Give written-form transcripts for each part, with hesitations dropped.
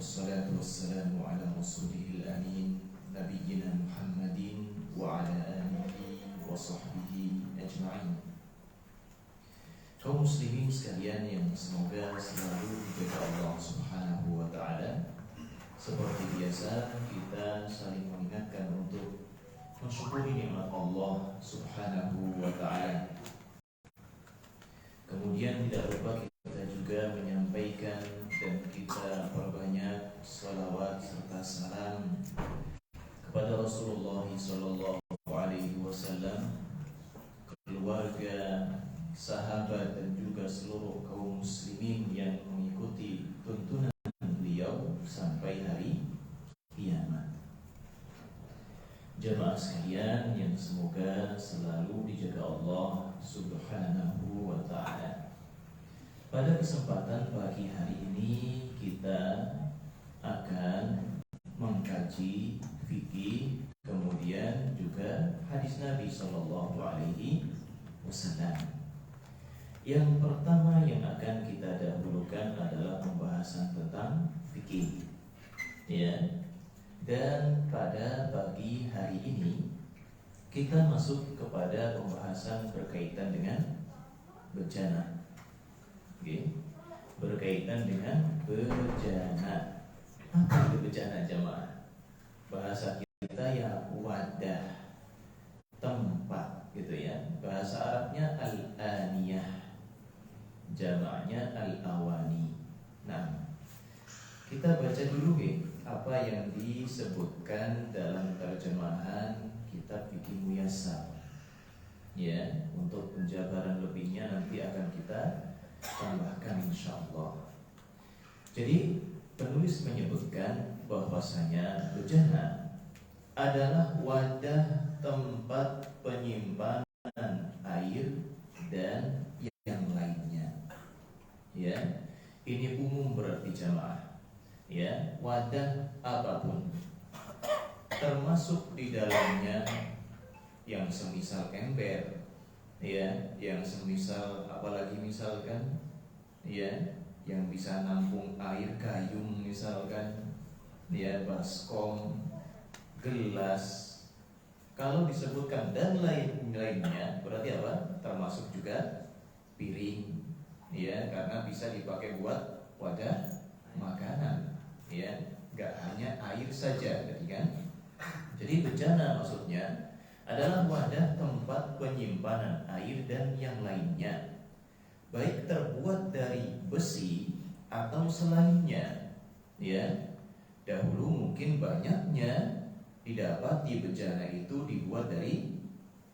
والصلاة والسلام على رسوله الأمين نبينا محمد وعلى آله وصحبه أجمعين. Kaum muslimin sekalian yang semoga selalu dijaga Allah Subhanahu wa Ta'ala. Seperti biasa, kita saling mengingatkan untuk mensyukuri nikmat Allah Subhanahu wa Ta'ala. Kemudian tidak lupa kita juga menyampaikan dan kita perbanyak salawat serta salam kepada Rasulullah sallallahu alaihi wasallam, keluarga, sahabat dan juga seluruh kaum muslimin yang mengikuti tuntunan beliau sampai hari kiamat. Jemaah sekalian yang semoga selalu dijaga Allah Subhanahu wa Ta'ala. Pada kesempatan pagi hari ini kita akan mengkaji fikih, kemudian juga hadis Nabi sallallahu alaihi wasallam. Yang pertama yang akan kita dahulukan adalah pembahasan tentang fikih. Ya. Dan pada pagi hari ini kita masuk kepada pembahasan berkaitan dengan bejana. Okay. Berkaitan dengan bejana. Apa itu bejana jemaah? Bahasa kita ya wadah, tempat gitu ya. Bahasa Arabnya al-aniyah, jamaknya al-awani. Nah, kita baca dulu apa yang disebutkan dalam terjemahan kitab Fikih Muyassar. Ya, untuk penjabaran lebihnya nanti akan kita tambahkan insyaallah. Jadi penulis menyebutkan bahwasanya bejana adalah wadah tempat penyimpanan air dan yang lainnya. Ya, ini umum berarti jamaah. Ya, wadah apapun, termasuk di dalamnya yang semisal ember, ya, yang semisal apalagi misalkan, ya, yang bisa nampung air gayung misalkan, ya, baskom, gelas. Kalau disebutkan dan lain-lainnya berarti apa? Termasuk juga piring, ya, karena bisa dipakai buat wadah makanan. Ya, nggak hanya air saja, jadi kan? Jadi bejana maksudnya adalah wadah tempat penyimpanan air dan yang lainnya, baik terbuat dari besi atau selainnya. Ya, dahulu mungkin banyaknya didapati bejana itu dibuat dari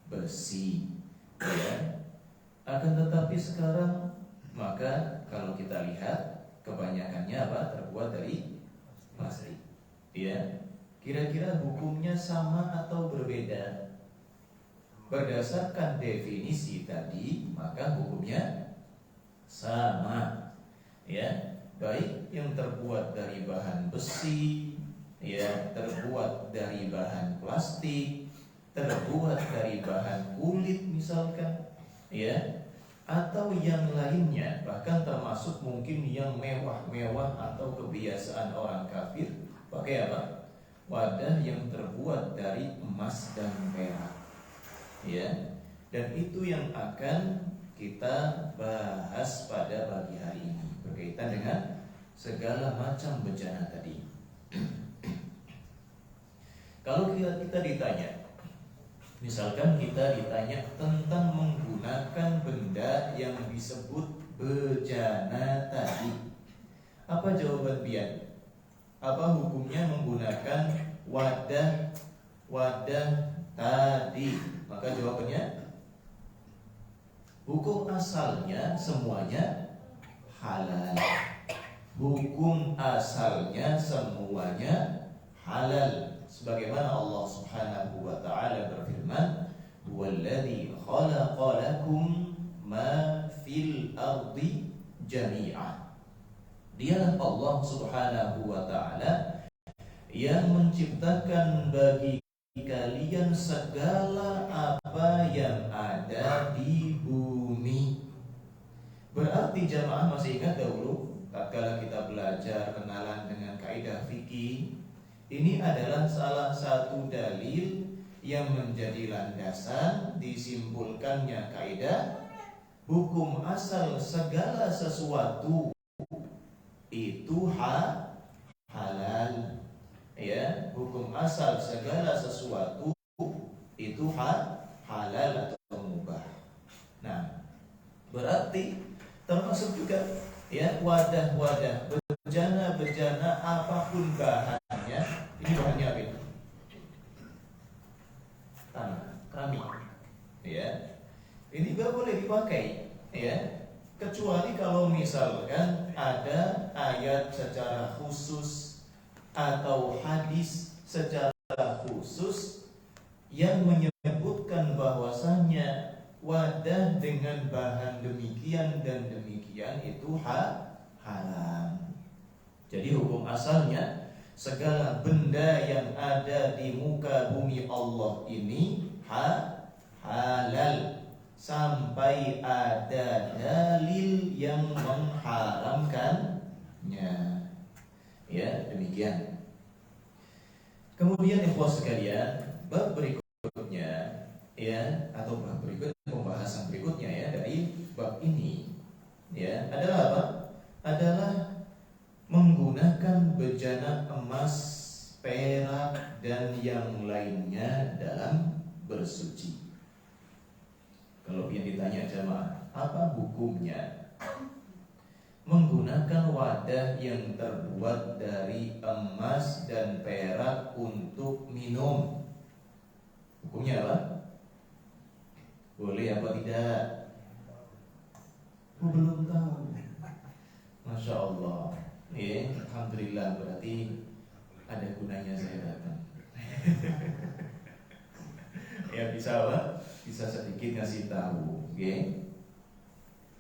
besi. Ya, akan tetapi sekarang maka kalau kita lihat kebanyakannya apa? Terbuat dari plastik. Ya, kira-kira hukumnya sama atau berbeda? Berdasarkan definisi tadi, maka hukumnya sama. Ya, baik yang terbuat dari bahan besi, ya, terbuat dari bahan plastik, terbuat dari bahan kulit misalkan, ya, atau yang lainnya, bahkan termasuk mungkin yang mewah-mewah atau kebiasaan orang kafir pakai apa? Wadah yang terbuat dari emas dan perak. Ya, dan itu yang akan kita bahas pada pagi hari ini berkaitan dengan segala macam bejana tadi. Kalau kita ditanya, misalkan kita ditanya tentang menggunakan benda yang disebut bejana tadi, apa jawaban pian? Apa hukumnya menggunakan wadah tadi? Maka jawabannya, hukum asalnya semuanya halal. Hukum asalnya semuanya halal. Sebagaimana Allah Subhanahu wa Ta'ala berfirman, "Huwallazi khalaqa lakum ma fil ardi jami'an." Dialah Allah Subhanahu wa Ta'ala yang menciptakan bagi kalian segala apa yang ada di bumi. Berarti jamaah masih ingat dahulu tatkala kita belajar kenalan dengan kaidah fikih, ini adalah salah satu dalil yang menjadi landasan disimpulkannya kaidah hukum asal segala sesuatu itu halal. Ya, hukum asal segala sesuatu itu halal atau mubah. Nah, berarti termasuk juga ya wadah-wadah bejana apapun bahannya. Ini bahannya apa itu? Tanah, keramik. Ya, ini gak boleh dipakai. Ya, kecuali kalau misalkan ada ayat secara khusus atau hadis secara khusus yang menyebutkan bahwasannya wadah dengan bahan demikian dan demikian itu haram. Jadi hukum asalnya segala benda yang ada di muka bumi Allah ini halal sampai ada dalil yang mengharamkannya. Ya, demikian. Kemudian ikhwas sekalian, bab berikutnya ya, atau bab berikut pembahasan berikutnya ya dari bab ini ya adalah apa? Adalah menggunakan bejana emas, perak dan yang lainnya dalam bersuci. Kalau yang ditanya jamaah, apa hukumnya menggunakan wadah yang terbuat dari emas dan perak untuk minum? Hukumnya apa? Boleh apa tidak? Belum tahu. Masya Allah. Ya, alhamdulillah, berarti ada gunanya saya datang. Ya bisa apa? Bisa sedikit ngasih tahu. Okay?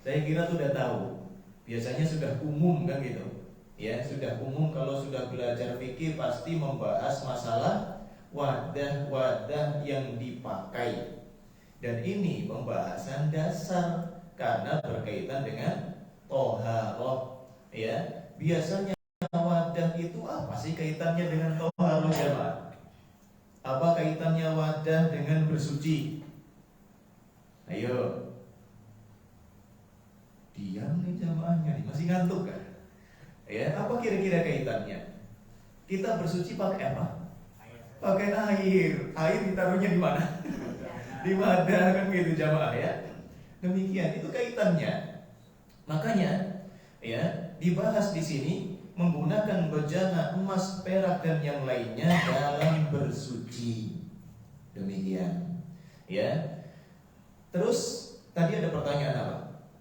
Saya kira sudah tahu. Biasanya sudah umum kan gitu. Ya, sudah umum kalau sudah belajar fikih pasti membahas masalah wadah-wadah yang dipakai. Dan ini pembahasan dasar karena berkaitan dengan toharoh. Ya, biasanya wadah itu apa sih kaitannya dengan toharoh jemaah? Apa kaitannya wadah dengan bersuci? Ayo. Diam nih jamaahnya, masih ngantuk kan? Ya, apa kira-kira kaitannya? Kita bersuci pakai apa? Pakai air. Air ditaruhnya di mana? Di wadah kan gitu jamaah ya. Demikian itu kaitannya. Makanya ya dibahas di sini menggunakan bejana emas, perak dan yang lainnya dalam bersuci. Demikian. Ya. Terus tadi ada pertanyaan apa?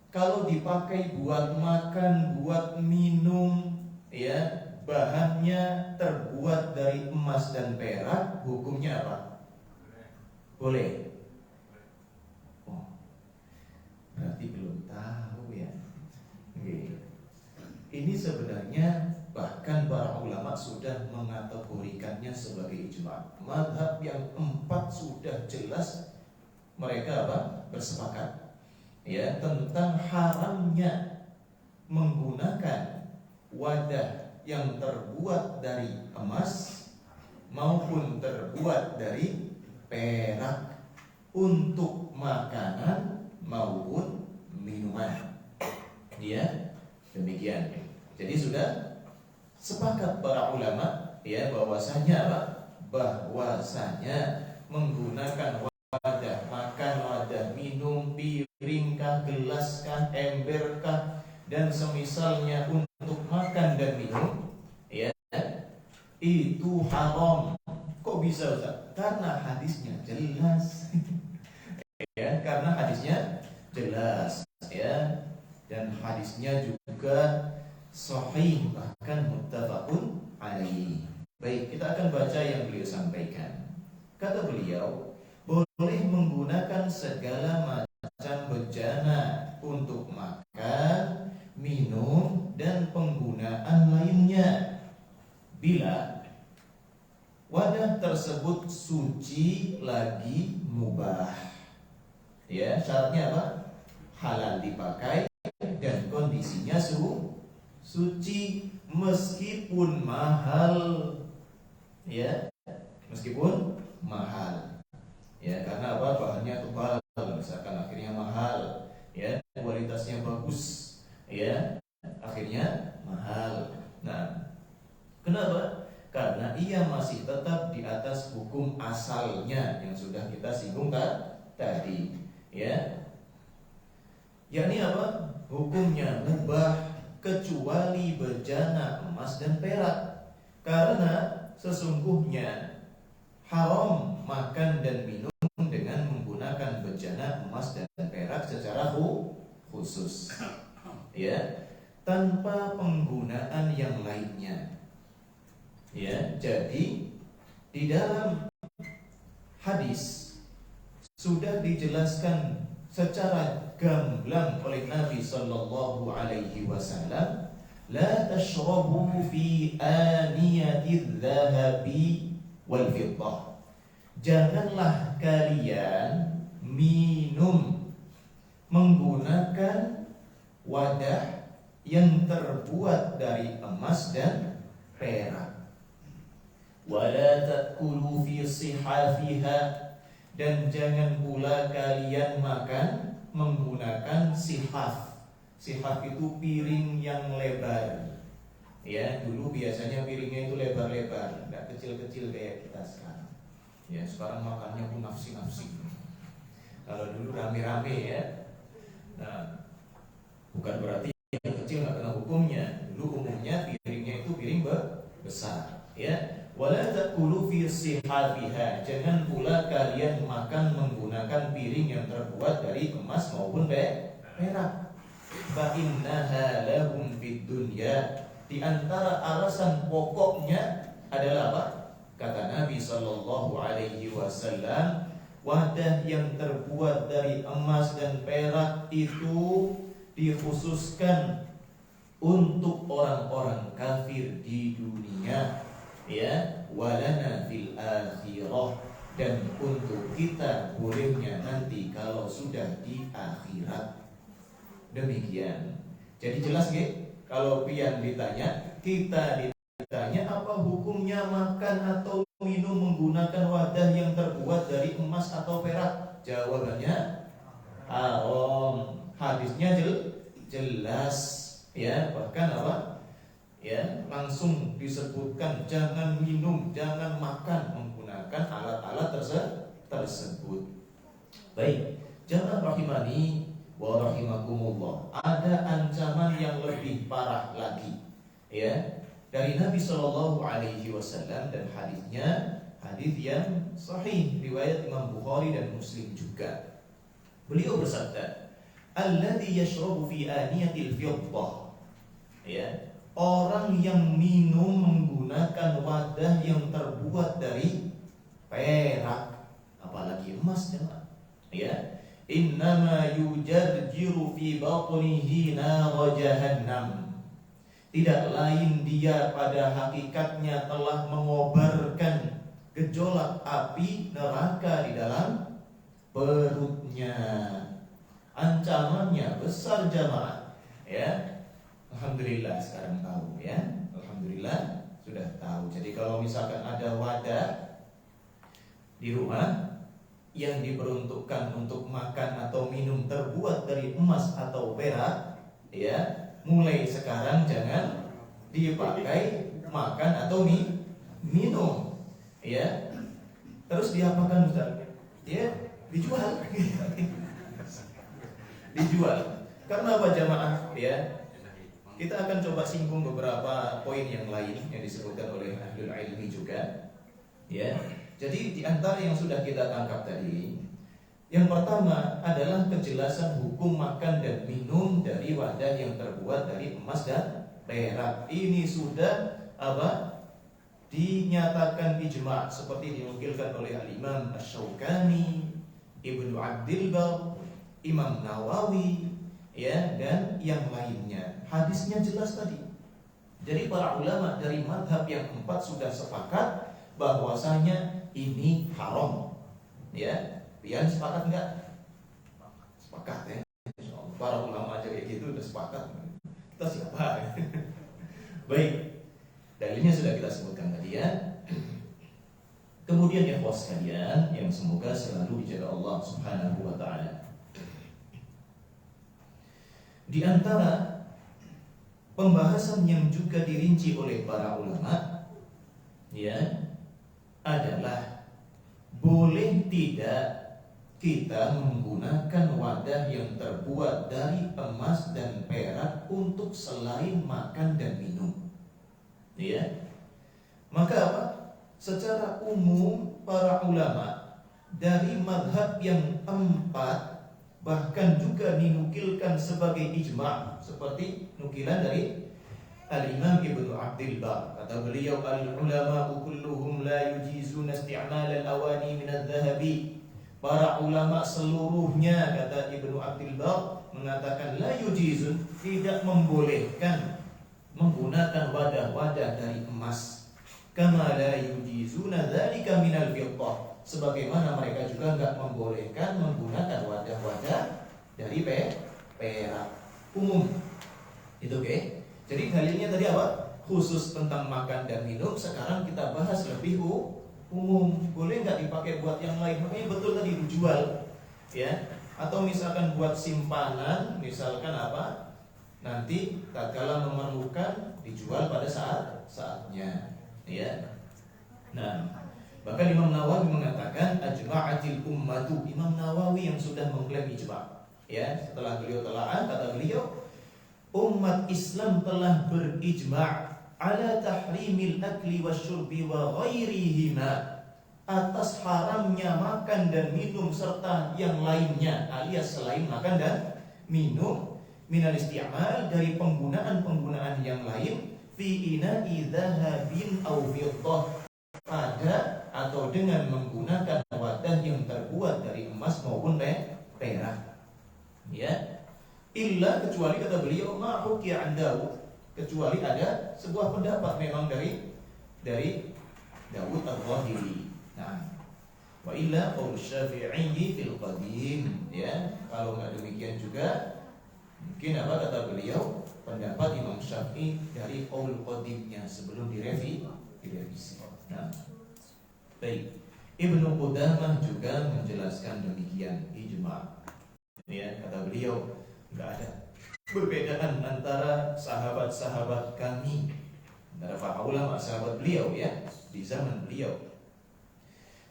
Kalau dipakai buat makan, buat minum, ya bahannya terbuat dari emas dan perak, hukumnya apa? Boleh. Oh, berarti belum tahu ya. Oke. Ini sebenarnya bahkan para ulama sudah mengategorikannya sebagai ijma. Mazhab yang 4 sudah jelas mereka apa? Bersepakat ya tentang haramnya menggunakan wadah yang terbuat dari emas maupun terbuat dari perak untuk makanan maupun minuman. Ya, demikian. Jadi sudah sepakat para ulama ya bahwasanya apa? Bahwasanya menggunakan wadah makan, wadah minum, piringkah, gelaskah, emberkah dan semisalnya untuk makan dan minum ya itu haram. Kok bisa Ustaz? Karena hadisnya jelas. Ya, karena hadisnya jelas ya dan hadisnya juga sahih bahkan muttafaqun alaihi. Baik, kita akan baca yang beliau sampaikan. Kata beliau, boleh menggunakan segala macam bejana untuk makan, minum, dan penggunaan lainnya bila wadah tersebut suci lagi mubah. Ya, syaratnya apa? Halal dipakai dan kondisinya suci meskipun mahal, ya, meskipun mahal, ya, karena apa? Bahannya tebal, misalkan akhirnya mahal, ya, kualitasnya bagus, ya, akhirnya mahal. Nah, kenapa? Karena ia masih tetap di atas hukum asalnya yang sudah kita singgung tadi, ya, yakni apa? Hukumnya mubah kecuali bejana emas dan perak, karena sesungguhnya haram makan dan minum dengan menggunakan bejana emas dan perak secara khusus, ya, tanpa penggunaan yang lainnya, ya. Jadi di dalam hadis sudah dijelaskan secara gamblang oleh Nabi Sallallahu Alaihi Wasallam, la tashrabu fi aniyati dhahabi wal fiddah, janganlah kalian minum menggunakan wadah yang terbuat dari emas dan perak. Wala ta'kulu fi sihafiha, dan jangan pula kalian makan menggunakan sihaf. Sihaf itu piring yang lebar, ya. Dulu biasanya piringnya itu lebar-lebar, nggak kecil-kecil kayak kita sekarang, ya. Sekarang makannya pun nafsi-nafsi. Kalau dulu rame-rame, ya. Nah, bukan berarti yang kecil nggak kena hukumnya. Dulu umumnya piringnya itu piring besar, ya. Wala ta'kulu fi sihafiha, jangan pula kalian makan menggunakan piring yang terbuat dari emas maupun perak. Fa innaha lahum fid dunya, di antara alasan pokoknya adalah apa? Kata Nabi sallallahu alaihi wasallam, wadah yang terbuat dari emas dan perak itu dikhususkan untuk orang-orang kafir di dunia, ya, walana fil akhirah, dan untuk kita bolehnya nanti kalau sudah di akhirat. Demikian. Jadi jelas nggih? Kalau pian ditanya, kita ditanya apa hukumnya makan atau minum menggunakan wadah yang terbuat dari emas atau perak? Jawabannya haram. Hadisnya jelas, ya, bahkan apa? Ya, langsung disebutkan jangan minum, jangan makan menggunakan alat-alat tersebut. Baik, jangan rahimani wa rahimakumullah. Ada ancaman yang lebih parah lagi, ya, dari Nabi Shallallahu Alaihi Wasallam, dan hadisnya hadis yang sahih riwayat Imam Bukhari dan Muslim juga. Beliau bersabda, alladzi yashrabu fi aniyatil fiddah, ya, orang yang minum menggunakan wadah yang terbuat dari perak, apalagi emas, ya, innama yujarjiru fi batnihi nar jahannam, tidak lain dia pada hakikatnya telah mengobarkan gejolak api neraka di dalam perutnya. Ancamannya besar, jamaah, ya. Alhamdulillah sekarang tahu, ya. Alhamdulillah sudah tahu. Jadi kalau misalkan ada wadah di rumah yang diperuntukkan untuk makan atau minum terbuat dari emas atau perak, ya, mulai sekarang jangan dipakai makan atau minum, ya. Terus diapakan, Ustaz? Ya, dijual. Dijual. Karena apa, jamaah, ya? Kita akan coba singgung beberapa poin yang lain yang disebutkan oleh ahlul ilmi juga, ya. Jadi di antara yang sudah kita tangkap tadi, yang pertama adalah kejelasan hukum makan dan minum dari wadah yang terbuat dari emas dan perak. Ini sudah apa? Dinyatakan ijma' seperti dinukilkan oleh Al-Imam Asy-Syaukani, Ibnu Abdil Bar, Imam Nawawi, ya, dan yang lainnya. Hadisnya jelas tadi. Jadi para ulama dari madhab yang 4 sudah sepakat bahwasanya ini haram, ya. Pian sepakat enggak? Sepakat, ya. Para ulama aja kayak gitu udah sepakat. Kita siapa, ya? Baik, dalilnya sudah kita sebutkan tadi ya. Kemudian ikhwah sekalian yang semoga selalu dijaga Allah Subhanahu wa taala. Di antara pembahasan yang juga dirinci oleh para ulama ya adalah boleh tidak kita menggunakan wadah yang terbuat dari emas dan perak untuk selain makan dan minum. Ya. Maka apa? Secara umum para ulama dari mazhab yang 4 bahkan juga dinukilkan sebagai ijma' seperti nukilan dari Al-Imam Ibnu Abdul Bar. Kata beliau, al-ulama kulluhum la yujizuna isti'mal al-awani min al-dhahabi. Para ulama seluruhnya, kata Ibnu Abdul Bar, mengatakan la yujizun, tidak membolehkan menggunakan wadah-wadah dari emas. Kama la yujizuna dzalika min al-fiddah. Sebagaimana mereka juga enggak membolehkan menggunakan wadah-wadah dari perak umum. Itu oke. Jadi dalilnya tadi apa? Khusus tentang makan dan minum. Sekarang kita bahas lebih umum. Boleh nggak dipakai buat yang lain? Makanya betul tadi dijual, ya. Atau misalkan buat simpanan, misalkan apa? Nanti tatkala memerlukan dijual pada saatnya, ya. Nah, bahkan Imam Nawawi mengatakan ajma'atil ummatu. Imam Nawawi yang sudah mengklaim ijma', ya. Setelah beliau telaah, kata beliau, umat Islam telah berijma' ala tahrimil akli wasyurbi wa ghairihima, atas haramnya makan dan minum serta yang lainnya alias selain makan dan minum minal isti'mal, dari penggunaan-penggunaan yang lain, fi ina'i dhahabin aw fiddah, pada atau dengan menggunakan wadah yang terbuat dari emas maupun perak, ya. Illa, kecuali kata beliau, ma hukiya an Daud, kecuali ada sebuah pendapat memang dari Daud al-Zahiri. Nah, wa illa qaul Syafi'i fil qadim, ya. Kalau enggak demikian juga mungkin apa kata beliau, pendapat Imam Syafi'i dari qaul qadimnya sebelum direvisi. Nah, baik. Ibnu Qudamah juga menjelaskan demikian ijma'. Ya, kata beliau, enggak ada perbedaan antara sahabat-sahabat kami, antara para ulama sahabat beliau ya di zaman beliau,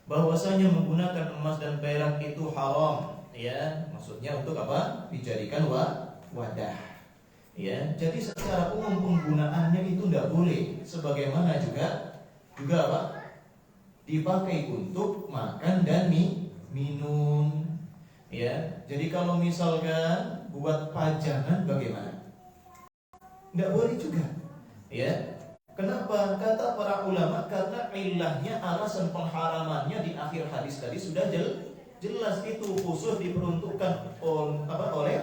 bahwasanya menggunakan emas dan perak itu haram, ya. Maksudnya untuk apa? Dijadikan wadah, ya. Jadi secara umum penggunaannya itu tidak boleh, sebagaimana juga apa? Dipakai untuk makan dan minum, ya. Jadi kalau misalkan buat pajangan bagaimana? Nggak boleh juga, ya. Kenapa? Kata para ulama, karena ilahnya, alasan pengharamannya di akhir hadis tadi sudah jelas, itu khusus diperuntukkan oleh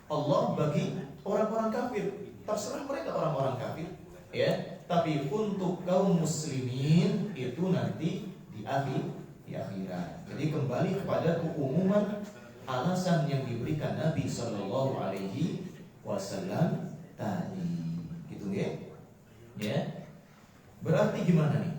Allah bagi orang-orang kafir. Terserah mereka orang-orang kafir, ya. Tapi untuk kaum muslimin itu nanti di akhirat. Jadi kembali kepada keumuman alasan yang diberikan Nabi Sallallahu Alaihi Wasallam tadi, gitu ya. Ya, berarti gimana nih?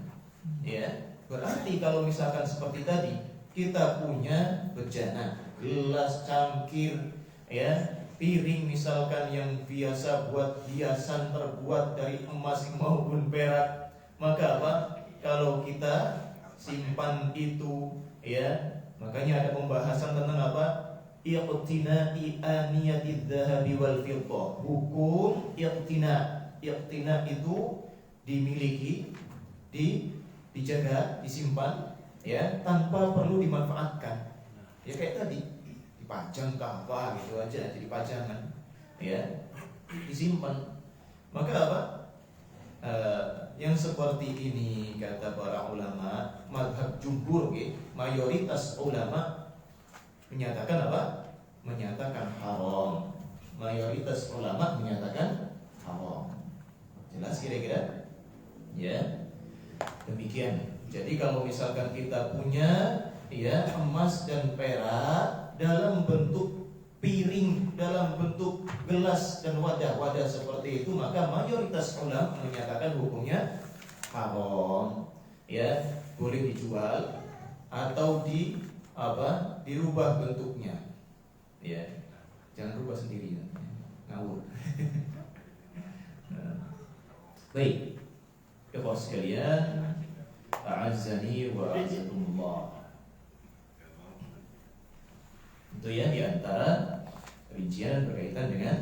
Ya, berarti kalau misalkan seperti tadi kita punya bejana, gelas, cangkir, ya, piring misalkan yang biasa buat hiasan terbuat dari emas maupun perak, maka apa? Kalau kita simpan itu, ya. Makanya ada pembahasan tentang apa? Iqtina'i aniyatidz dzahabi wal fiddah. Hukum iqtina. Iqtina itu dimiliki, dijaga, disimpan, ya, tanpa perlu dimanfaatkan. Ya kayak tadi, dipajang ke apa gitu aja, jadi pajangan, ya, disimpan. Maka apa? Yang seperti ini kata para ulama, mazhab jumhur, mayoritas ulama menyatakan apa? Menyatakan haram. Mayoritas ulama menyatakan haram. Jelas kira-kira? Ya. Demikian. Jadi kalau misalkan kita punya, ya, emas dan perak dalam bentuk piring, dalam bentuk gelas dan wadah-wadah seperti itu, maka mayoritas ulama menyatakan hukumnya haram. Ya, boleh dijual atau dirubah bentuknya. Ya, jangan rubah sendiri, ngawur. Baik, ikhwan sekalian, a'azzani wa a'azzakumullah. Itu ya diantara rincian berkaitan dengan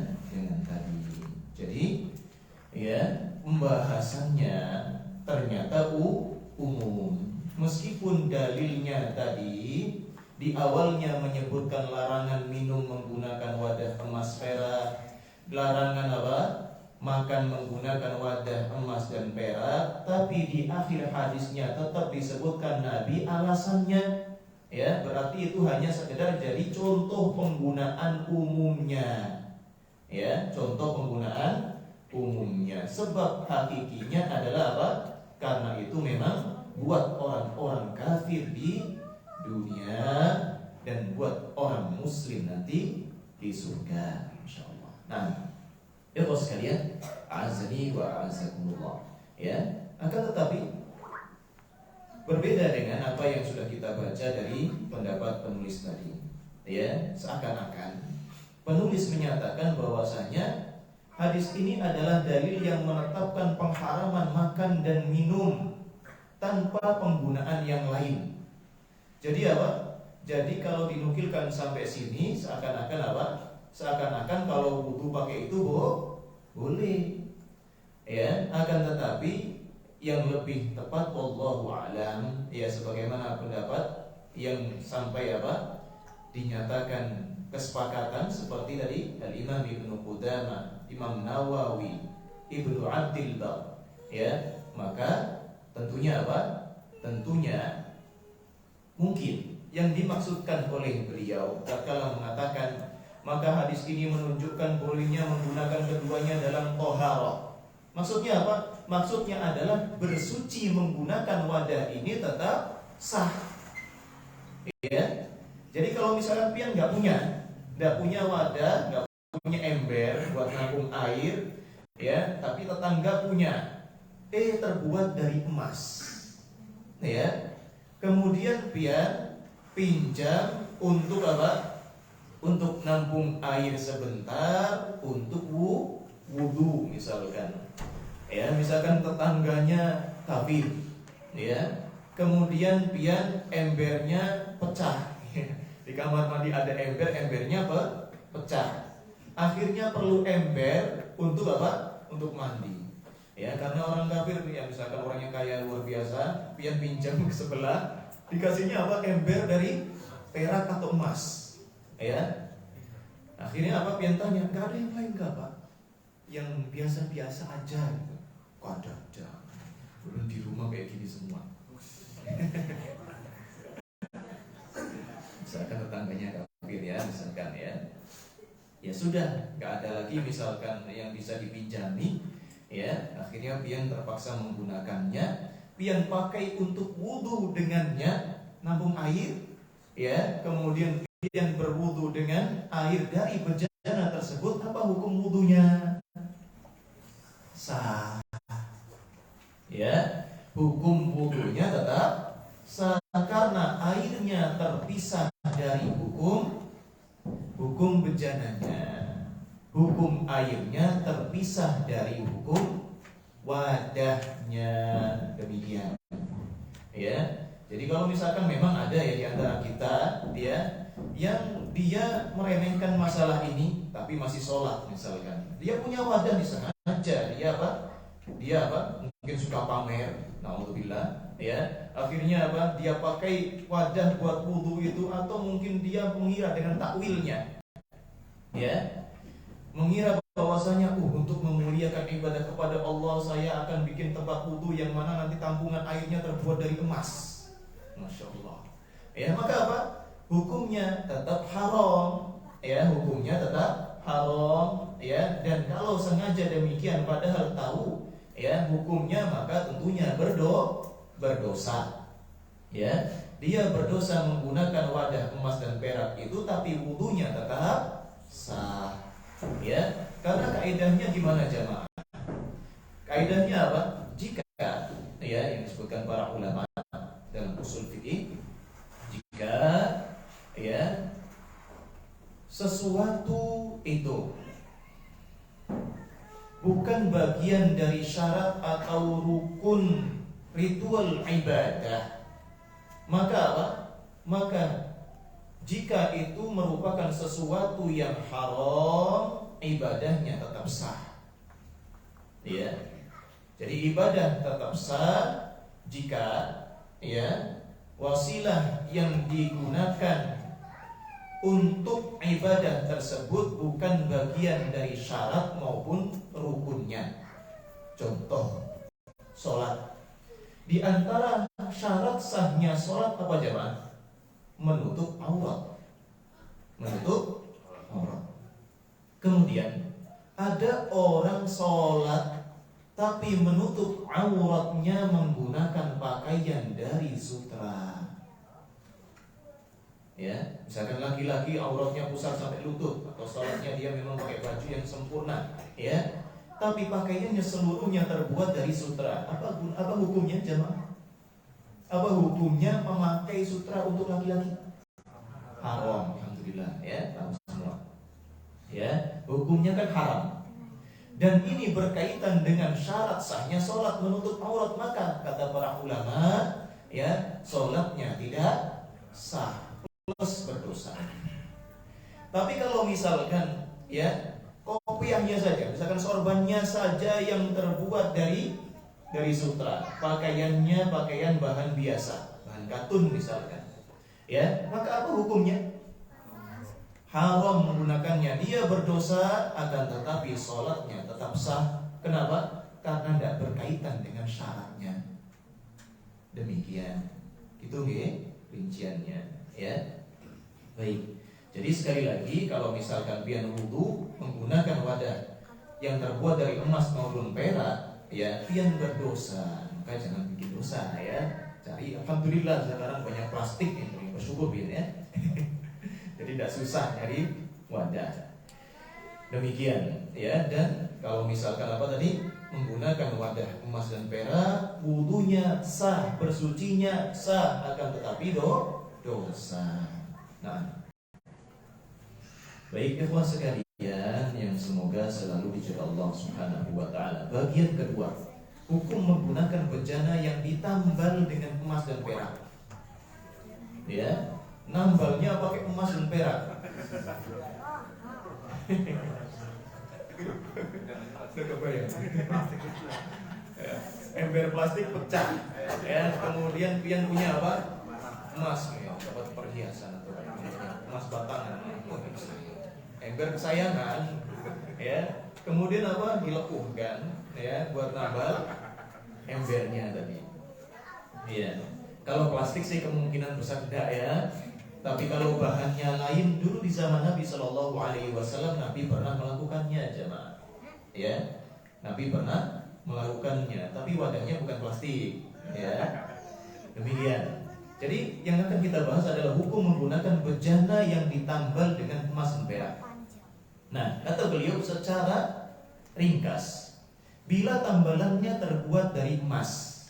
tadi. Jadi ya, pembahasannya ternyata umum. Meskipun dalilnya tadi di awalnya menyebutkan larangan minum menggunakan wadah emas perak, larangan makan menggunakan wadah emas dan perak, tapi di akhir hadisnya tetap disebutkan Nabi alasannya. Ya, berarti itu hanya sekedar jadi contoh penggunaan umumnya. Ya, contoh penggunaan umumnya. Sebab hakikinya adalah apa? Karena itu memang buat orang-orang kafir di dunia dan buat orang muslim nanti di surga, insyaallah. Nah, ya bos sekalian, azani wa azakumullah. Ya, akan tetapi berbeda dengan apa yang sudah kita baca dari pendapat penulis tadi. Ya, seakan-akan penulis menyatakan bahwasanya hadis ini adalah dalil yang menetapkan pengharaman makan dan minum tanpa penggunaan yang lain. Jadi apa? Jadi kalau dinukilkan sampai sini seakan-akan apa? Seakan-akan kalau wudu pakai itu boleh. Ya, akan tetapi yang lebih tepat wallahu a'lam, ya sebagaimana pendapat yang sampai dinyatakan kesepakatan seperti tadi Al-Imam Ibnu Qudamah, Imam Nawawi, Ibnu Abdil Bar, ya, maka tentunya tentunya mungkin yang dimaksudkan oleh beliau tatkala mengatakan maka hadis ini menunjukkan bolehnya menggunakan keduanya dalam thaharah. Maksudnya apa? Maksudnya adalah bersuci menggunakan wadah ini tetap sah. Ya. Jadi kalau misalnya pian nggak punya wadah, nggak punya ember buat nampung air, ya, tapi tetangga punya, terbuat dari emas, ya. Kemudian pian pinjam untuk apa? Untuk nampung air sebentar untuk wudu misalkan. Ya, misalkan tetangganya kafir, ya, kemudian pian embernya pecah. Di kamar mandi ada embernya pecah. Akhirnya perlu ember untuk apa? Untuk mandi. Ya, karena orang kafir, ya, misalkan orang yang kaya luar biasa, pian pinjam ke sebelah, dikasihnya apa? Ember dari perak atau emas. Ya. Akhirnya apa? Pian tanya, "Enggak ada yang lain enggak, Pak? Yang biasa-biasa aja gitu." Ada, belum di rumah kayak gini semua. Misalkan tetangganya kafir, ya, misalkan, ya sudah, nggak ada lagi misalkan yang bisa dipinjami, ya, akhirnya pian terpaksa menggunakannya, pian pakai untuk wudu dengannya, nampung air, ya, kemudian pian berwudu dengan air dari bejana tersebut. Apa hukum wudunya? Sah. Ya, hukum wudunya tetap sah karena airnya terpisah dari hukum bejananya. Hukum airnya terpisah dari hukum wadahnya. Demikian. Ya. Jadi kalau misalkan memang ada ya di antara kita yang dia meremehkan masalah ini tapi masih sholat misalkan. Dia punya wadah disengaja, dia mungkin suka pamer, naudzubillah, ya. Akhirnya dia pakai wadah buat wudu itu, atau mungkin dia mengira dengan takwilnya, ya, mengira bahwasanya untuk memuliakan ibadah kepada Allah saya akan bikin tempat wudu yang mana nanti tampungan airnya terbuat dari emas. Masya Allah. Ya, maka hukumnya tetap haram, ya, hukumnya tetap haram, ya. Dan kalau sengaja demikian padahal tahu, ya, hukumnya maka tentunya berdosa. Ya, dia berdosa menggunakan wadah emas dan perak itu, tapi wudunya tetap sah. Ya, karena kaidahnya gimana jamaah? Kaidahnya apa? Jika ya yang disebutkan para ulama dalam usul fikih, jika ya sesuatu itu bukan bagian dari syarat atau rukun ritual ibadah, maka apa? Maka jika itu merupakan sesuatu yang haram, ibadahnya tetap sah. Ya. Jadi ibadah tetap sah jika ya wasilah yang digunakan untuk ibadah tersebut bukan bagian dari syarat maupun rukunnya. Contoh, sholat. Di antara syarat sahnya sholat apa jemaah? Menutup aurat. Menutup aurat. Kemudian ada orang sholat tapi menutup auratnya menggunakan pakaian dari sutra. Ya, misalkan laki-laki auratnya pusar sampai lutut, atau sholatnya dia memang pakai baju yang sempurna, ya, tapi pakaiannya seluruhnya terbuat dari sutra. Apa hukumnya jemaah? Apa hukumnya memakai sutra untuk laki-laki? Haram, alhamdulillah, ya, tahu semua. Ya, hukumnya kan haram. Dan ini berkaitan dengan syarat sahnya sholat menutup aurat, maka kata para ulama, ya, sholatnya tidak sah plus berdosa. Tapi kalau misalkan ya kopiahnya saja, misalkan sorbannya saja yang terbuat dari sutra, pakaiannya pakaian bahan biasa, bahan katun misalkan, ya, maka apa hukumnya? Haram menggunakannya, dia berdosa, akan tetapi sholatnya tetap sah. Kenapa? Karena tidak berkaitan dengan syaratnya. Demikian, itu rinciannya. Ya, baik. Jadi sekali lagi, kalau misalkan pian wudu menggunakan wadah yang terbuat dari emas maupun perak, ya pian berdosa. Maka jangan bikin dosa, ya. Cari, alhamdulillah sekarang banyak plastik ini, bersyukur pian ya. Jadi tidak susah nyari wadah. Demikian, ya. Dan kalau misalkan apa tadi, menggunakan wadah emas dan perak, wudunya sah, bersucinya sah, akan tetapi dosa. Nah, baik ikhwan sekalian yang semoga selalu dijaga Allah Subhanahu wa taala. Bagian kedua, hukum menggunakan bejana yang ditambal dengan emas dan perak. Ya, nambalnya pakai emas dan perak. Sudah kebayang? Ember plastik pecah. Ya, kemudian pian punya apa? Emas, ya, dapat perhiasan atau emas batangan, ember kesayangan, ya. Kemudian apa? Dilekuhkan, ya, buat nambal embernya tadi. Iya. Kalau plastik sih kemungkinan besar tidak, ya. Tapi kalau bahannya lain, dulu di zaman Nabi Shallallahu Alaihi Wasallam, Nabi pernah melakukannya, jemaah. Ya, Nabi pernah melakukannya, tapi wadahnya bukan plastik, ya. Demikian. Jadi yang akan kita bahas adalah hukum menggunakan bejana yang ditambal dengan emas dan perak. Nah, kata beliau secara ringkas, bila tambalannya terbuat dari emas,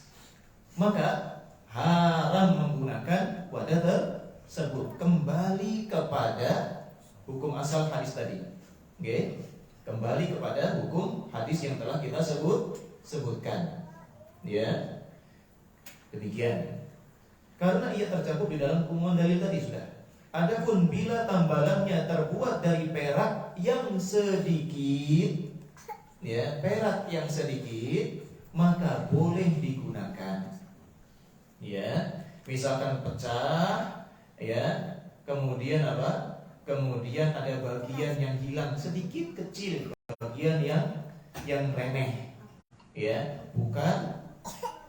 maka haram menggunakan wadah tersebut. Kembali kepada hukum asal hadis tadi. Oke? Kembali kepada hukum hadis yang telah kita sebutkan. Ya. Demikian. Karena ia tercakup di dalam umuman dalil tadi sudah. Adapun bila tambalannya terbuat dari perak yang sedikit, ya, perak yang sedikit, maka boleh digunakan. Ya, misalkan pecah, ya, kemudian apa? Kemudian ada bagian yang hilang sedikit kecil, bagian yang remeh, ya, bukan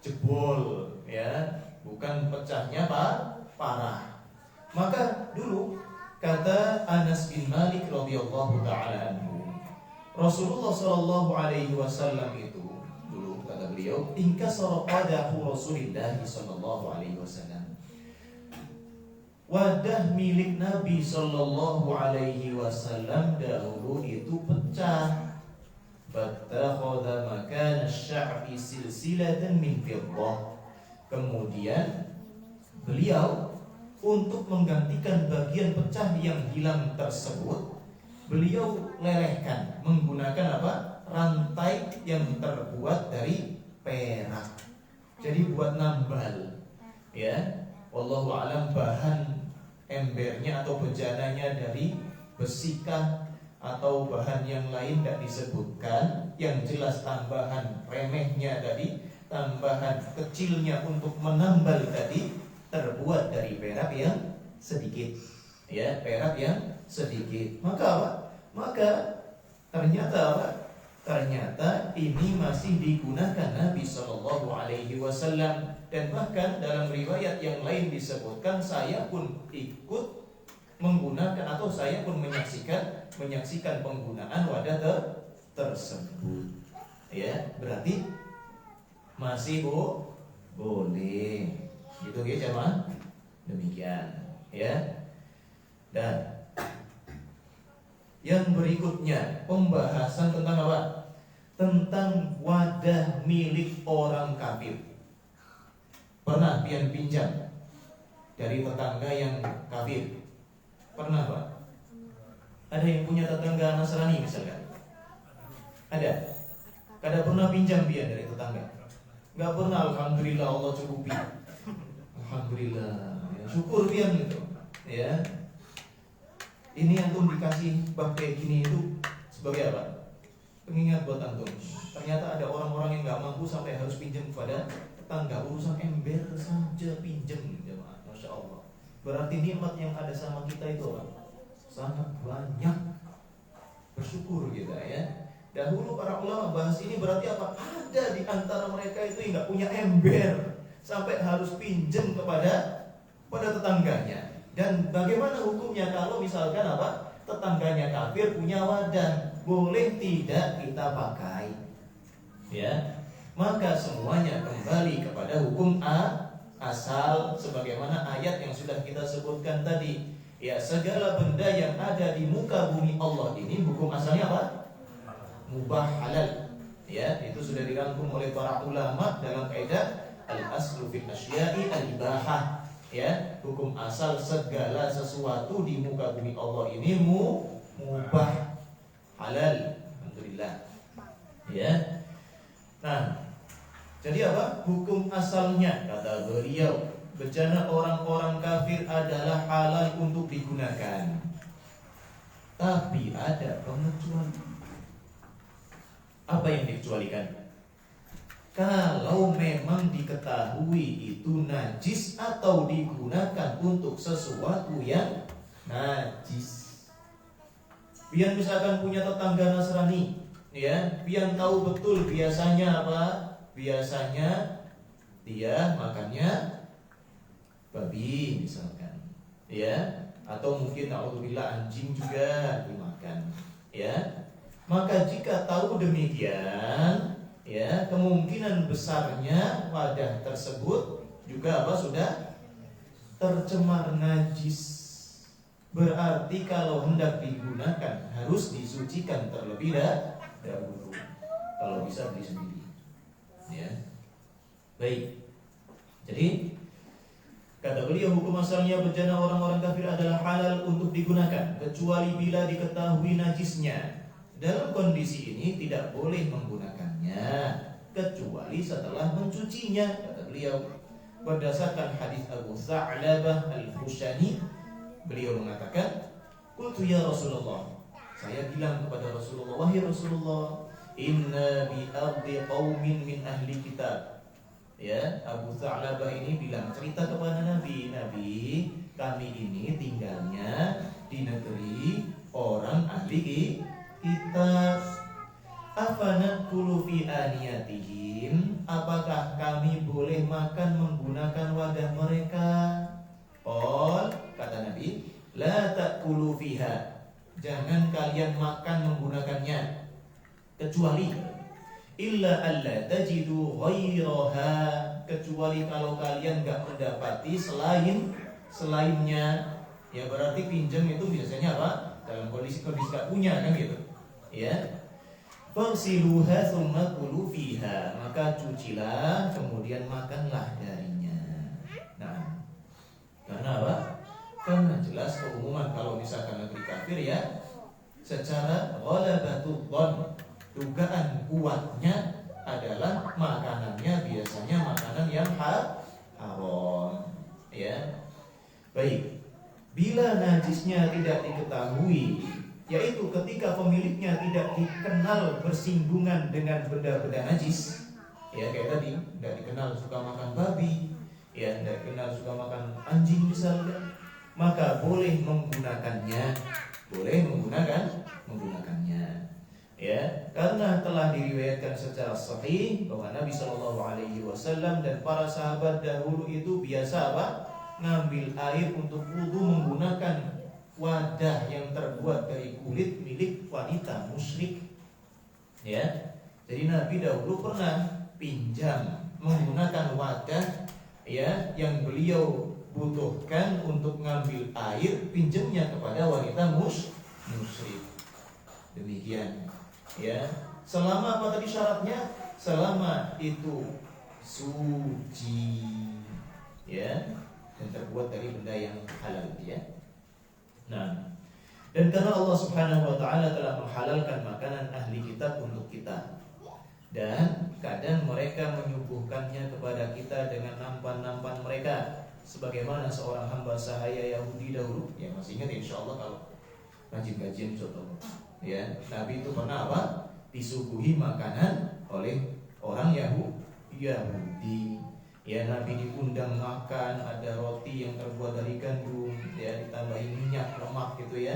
jebol, ya. Bukan pecahnya parah. Maka dulu kata Anas bin Malik radhiyallahu taala anhu, Rasulullah sallallahu alaihi wasallam itu dulu kata beliau, inkasara qadahu Rasulillah sallallahu alaihi wasallam. wadah milik Nabi Sallallahu Alaihi Wasallam dahulu itu pecah. Fattakhadha makana asy-sya'bi silsilatan min fiddah. Kemudian beliau untuk menggantikan bagian pecah yang hilang tersebut, beliau lelehkan menggunakan apa? Rantai yang terbuat dari perak. Jadi buat nambal, ya. Wallahu alam bahan embernya atau bejananya dari besikah atau bahan yang lain tidak disebutkan. Yang jelas tambahan remehnya tadi, tambahan kecilnya untuk menambal tadi terbuat dari perak yang sedikit, ya, perak yang sedikit. Maka apa? Maka ternyata apa? Ternyata ini masih digunakan Nabi Shallallahu Alaihi Wasallam, dan bahkan dalam riwayat yang lain disebutkan saya pun ikut menggunakan atau saya pun menyaksikan penggunaan wadah tersebut. Ya, berarti masih boleh. Gitu ya jemaah. Demikian, ya. Dan yang berikutnya pembahasan tentang apa? Tentang wadah milik orang kafir. Pernah pian pinjam dari tetangga yang kafir? Pernah Pak? Ada yang punya tetangga Nasrani misalkan? Ada? Kada pernah pinjam pian dari tetangga? Enggak pernah, alhamdulillah Allah cukupi. Alhamdulillah, ya, syukur pian gitu, ya. Ini antum dikasih bab kayak gini itu sebagai apa? Pengingat buat antum. Ternyata ada orang-orang yang nggak mampu sampai harus pinjam kepada tetangga. Urusan ember saja pinjam, jemaah. Masya Allah. Berarti nikmat yang ada sama kita itu apa? Sangat banyak. Bersyukur kita, ya. Dahulu para ulama bahas ini berarti apa? Ada di antara mereka itu yang nggak punya ember sampai harus pinjam kepada tetangganya. Dan bagaimana hukumnya kalau misalkan apa? Tetangganya kafir punya wadah, boleh tidak kita pakai? Ya. Maka semuanya kembali kepada hukum asal sebagaimana ayat yang sudah kita sebutkan tadi. Ya, segala benda yang ada di muka bumi Allah ini hukum asalnya apa? Mubah, halal. Ya, itu sudah dirangkum oleh para ulama dalam kaidah al-aslu fil asya'i al-ibahah. Ya, hukum asal segala sesuatu di muka bumi Allah ini mubah, halal, alhamdulillah. Ya. Nah, jadi apa? Hukum asalnya kata beliau, bejana orang-orang kafir adalah halal untuk digunakan. Tapi ada pengecualian. Apa yang dikecualikan? Kalau memang diketahui itu najis atau digunakan untuk sesuatu yang najis. Pian misalkan punya tetangga Nasrani, ya, pian tahu betul biasanya apa? Biasanya dia makannya babi misalkan, ya, atau mungkin naudzubillah anjing juga dimakan, ya. Maka jika tahu demikian, ya, kemungkinan besarnya wadah tersebut juga apa? Sudah tercemar najis. Berarti kalau hendak digunakan harus disucikan terlebih dahulu. Kalau bisa beli sendiri. Ya. Baik. Jadi kata beliau hukum asalnya bejana orang-orang kafir adalah halal untuk digunakan kecuali bila diketahui najisnya. Dalam kondisi ini tidak boleh menggunakannya kecuali setelah mencucinya, kata beliau. Berdasarkan hadis Abu Tha'labah Al-Khushani, beliau mengatakan, "Qultu ya Rasulullah." Saya bilang kepada Rasulullah, "Wahai Rasulullah, inna bi ardi qaumin min ahli kitab." Ya, Abu Tha'labah ini bilang cerita kepada Nabi, "Nabi, kami ini tinggalnya di negeri orang ahli kitab. Afanakulu fi aniyatihim, apakah kami boleh makan menggunakan wadah mereka?" Qol, kata Nabi, "La ta'kulu fiha." Jangan kalian makan menggunakannya kecuali illa alla tajidu ghairaha, kecuali kalau kalian enggak mendapati selain selainnya, ya berarti pinjam itu biasanya apa? Dalam kondisi gak punya kan gitu. Ya. Fagsiluha tsumma kulu fiha, maka cucilah kemudian makanlah darinya. Nah, karena apa? Karena jelas keumuman kalau misalkan negeri kafir ya, secara ghalabatul dhon, dugaan kuatnya adalah makanannya biasanya makanan yang haram. Ya. Baik. Bila najisnya tidak diketahui, yaitu ketika pemiliknya tidak dikenal bersinggungan dengan benda-benda najis, ya kayak tadi, tidak dikenal suka makan babi, ya tidak dikenal suka makan anjing misalnya, maka boleh menggunakannya, menggunakannya, ya karena telah diriwayatkan secara sahih bahwa Nabi Shallallahu Alaihi Wasallam dan para sahabat dahulu itu biasa apa? Ngambil air untuk wudu menggunakan wadah yang terbuat dari kulit milik wanita musyrik. Ya. Jadi Nabi dahulu pernah pinjam menggunakan wadah ya yang beliau butuhkan untuk ngambil air, pinjamnya kepada wanita musyrik. Demikian. Ya. Selama apa tadi syaratnya? Selama itu suci. Ya. Dan terbuat dari benda yang halal ya. Nah, dan karena Allah Subhanahu wa taala telah menghalalkan makanan ahli kitab untuk kita, dan kadang mereka menyuguhkannya kepada kita dengan nampan-nampan mereka, sebagaimana seorang hamba sahaya Yahudi dahulu, ya masih ingat insyaallah kalau rajin kajian contoh. Ya, Nabi itu pernah apa? Disuguhi makanan oleh orang Yahudi. Ya, Nabi diundang makan, ada roti yang terbuat dari gandum, ya ditambahi minyak, lemak gitu ya.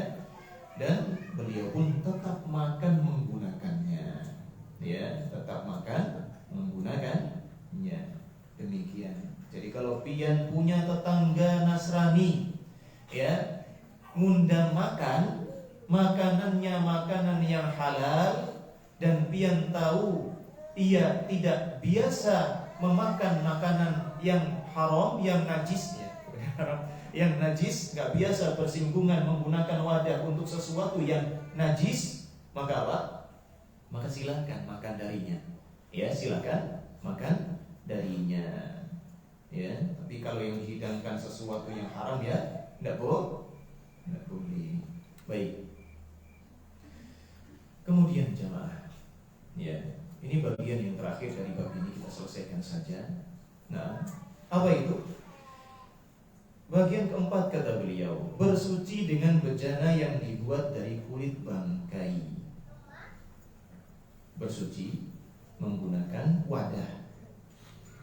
Dan beliau pun tetap makan menggunakannya. Ya, tetap makan menggunakannya. Demikian. Jadi kalau pian punya tetangga Nasrani, ya, ngundang makan, makanannya makanan yang halal, dan pian tahu ia tidak biasa memakan makanan yang haram, yang najis, ya, yang najis, nggak biasa bersinggungan menggunakan wadah untuk sesuatu yang najis, maka apa? Maka silakan makan darinya, ya silakan makan darinya, ya. Tapi kalau yang dihidangkan sesuatu yang haram ya nggak boleh. Baik. Kemudian jamaah, ya. Ini bagian yang terakhir dari bab ini, kita selesaikan saja. Nah, apa itu? Bagian keempat kata beliau, bersuci dengan bejana yang dibuat dari kulit bangkai. Bersuci menggunakan wadah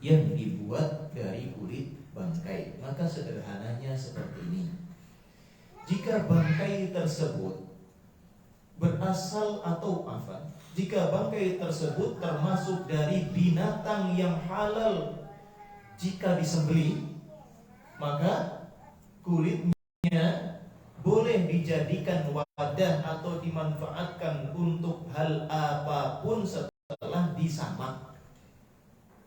yang dibuat dari kulit bangkai. Maka sederhananya seperti ini. Jika bangkai tersebut berasal atau apa? Jika bangkai tersebut termasuk dari binatang yang halal jika disembelih, maka kulitnya boleh dijadikan wadah atau dimanfaatkan untuk hal apapun setelah disamak.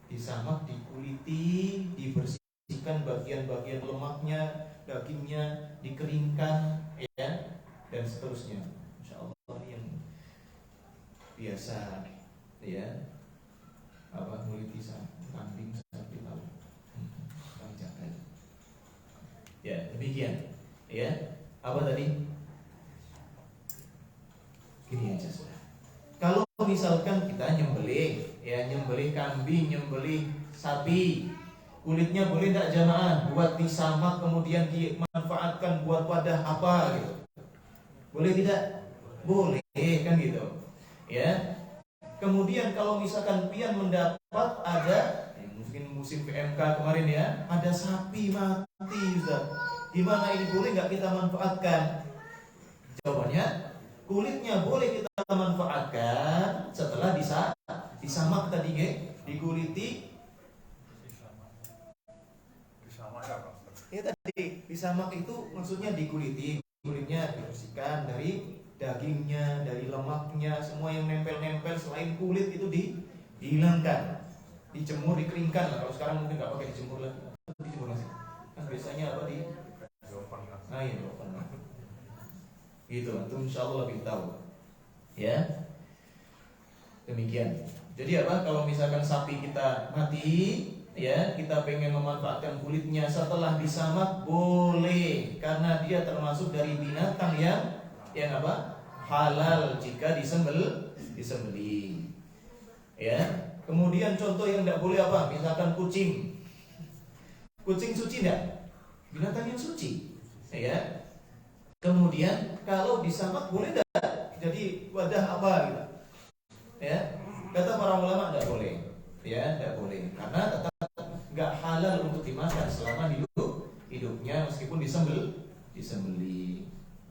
Disamak, dikuliti, dibersihkan bagian-bagian lemaknya, dagingnya, dikeringkan, ya, dan seterusnya. Insyaallah ini yang biasa ya apa kuliti kambing sapi tahu jangan ya demikian ya. Apa tadi? Gini aja sudah. Kalau misalkan kita nyembelih kambing, nyembelih sapi, kulitnya boleh tidak jamaah buat disamak kemudian dimanfaatkan buat wadah apa gitu? Boleh tidak? Boleh kan gitu. Ya. Kemudian kalau misalkan pian mendapat ada mungkin musim PMK kemarin ya, ada sapi mati Ustaz. Gimana ini, boleh nggak kita manfaatkan? Jawabannya, kulitnya boleh kita manfaatkan setelah disamak tadi dikuliti. Disamak apa? Ya tadi disamak itu maksudnya dikuliti, kulitnya dibersihkan dari dagingnya, dari lemaknya, semua yang nempel-nempel selain kulit itu dihilangkan, dijemur, dikeringkan lah. Kalau sekarang mungkin nggak pakai dijemur lagi, dijemur lagi. Kan biasanya apa Nah, ini gitu, antum insyaallah lebih tahu. Ya. Demikian. Jadi apa? Kalau misalkan sapi kita mati, ya, kita pengen memanfaatkan kulitnya setelah disamak, boleh, karena dia termasuk dari binatang yang apa? Halal jika disembelih. Ya. Kemudian contoh yang tidak boleh apa? Misalkan kucing. Kucing suci enggak? Binatang yang suci. Ya. Kemudian kalau disamak boleh enggak? Jadi wadah apa gitu? Ya, kata para ulama tidak boleh, ya, tidak boleh, karena tetap nggak halal untuk dimakan selama hidupnya meskipun disembeli,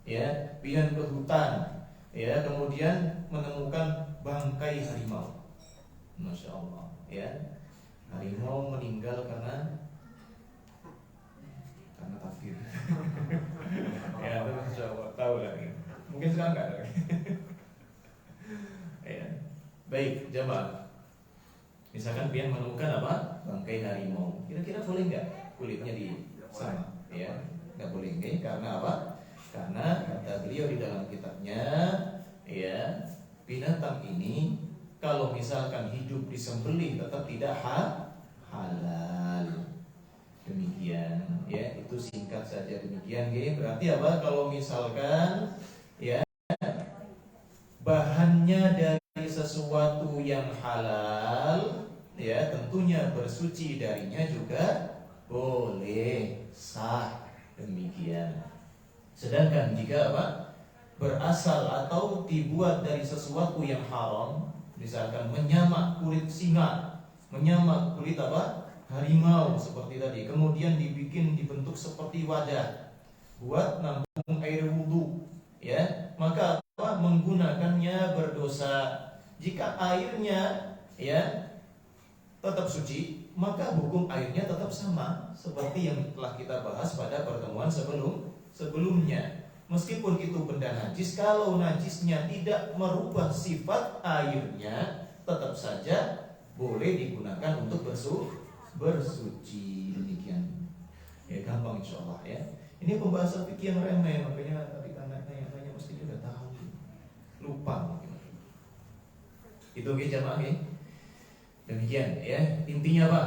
ya, pian ke hutan, ya, kemudian menemukan bangkai harimau, masya Allah, ya, harimau meninggal karena takdir, ya, itu Jawa tahu lah, mungkin sekarang nggak ada, ya. Baik, jamaah. Misalkan pian menemukan apa? Bangkai harimau. Kira-kira boleh nggak kulitnya sama? Ya, nggak boleh, nggak? Karena apa? Karena kata beliau di dalam kitabnya, ya, binatang ini kalau misalkan hidup disembelih tetap tidak halal. Demikian, ya, itu singkat saja demikian, ya. Berarti apa? Kalau misalkan, ya, bahannya dari sesuatu yang halal, ya, tentunya bersuci darinya juga boleh, sah, demikian. Sedangkan jika apa? Berasal atau dibuat dari sesuatu yang haram, misalkan menyamak kulit singa, menyamak kulit apa? Harimau seperti tadi, kemudian dibentuk seperti wadah buat nampung air wudhu, ya, maka apa? Menggunakannya berdosa. Jika airnya, ya, tetap suci, maka hukum airnya tetap sama seperti yang telah kita bahas pada pertemuan sebelumnya. Meskipun itu benda najis, kalau najisnya tidak merubah sifat airnya, tetap saja boleh digunakan untuk bersuci. Demikian. Ya, gampang insyaallah, ya. Ini pembahasan fikih yang remeh, makanya tadi tanya mestinya udah tahu. Lupa mungkin. Itu jamaah, ya. Demikian, ya. Intinya apa?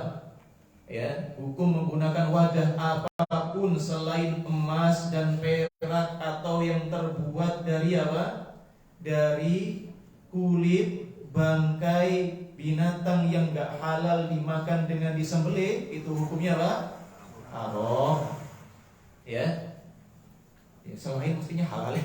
Ya, hukum menggunakan wadah apapun selain emas dan perak atau yang terbuat dari apa? Dari kulit bangkai binatang yang enggak halal dimakan dengan disembelih, itu hukumnya apa? Haram. Ya. Ya, selain mestinya halal, ya.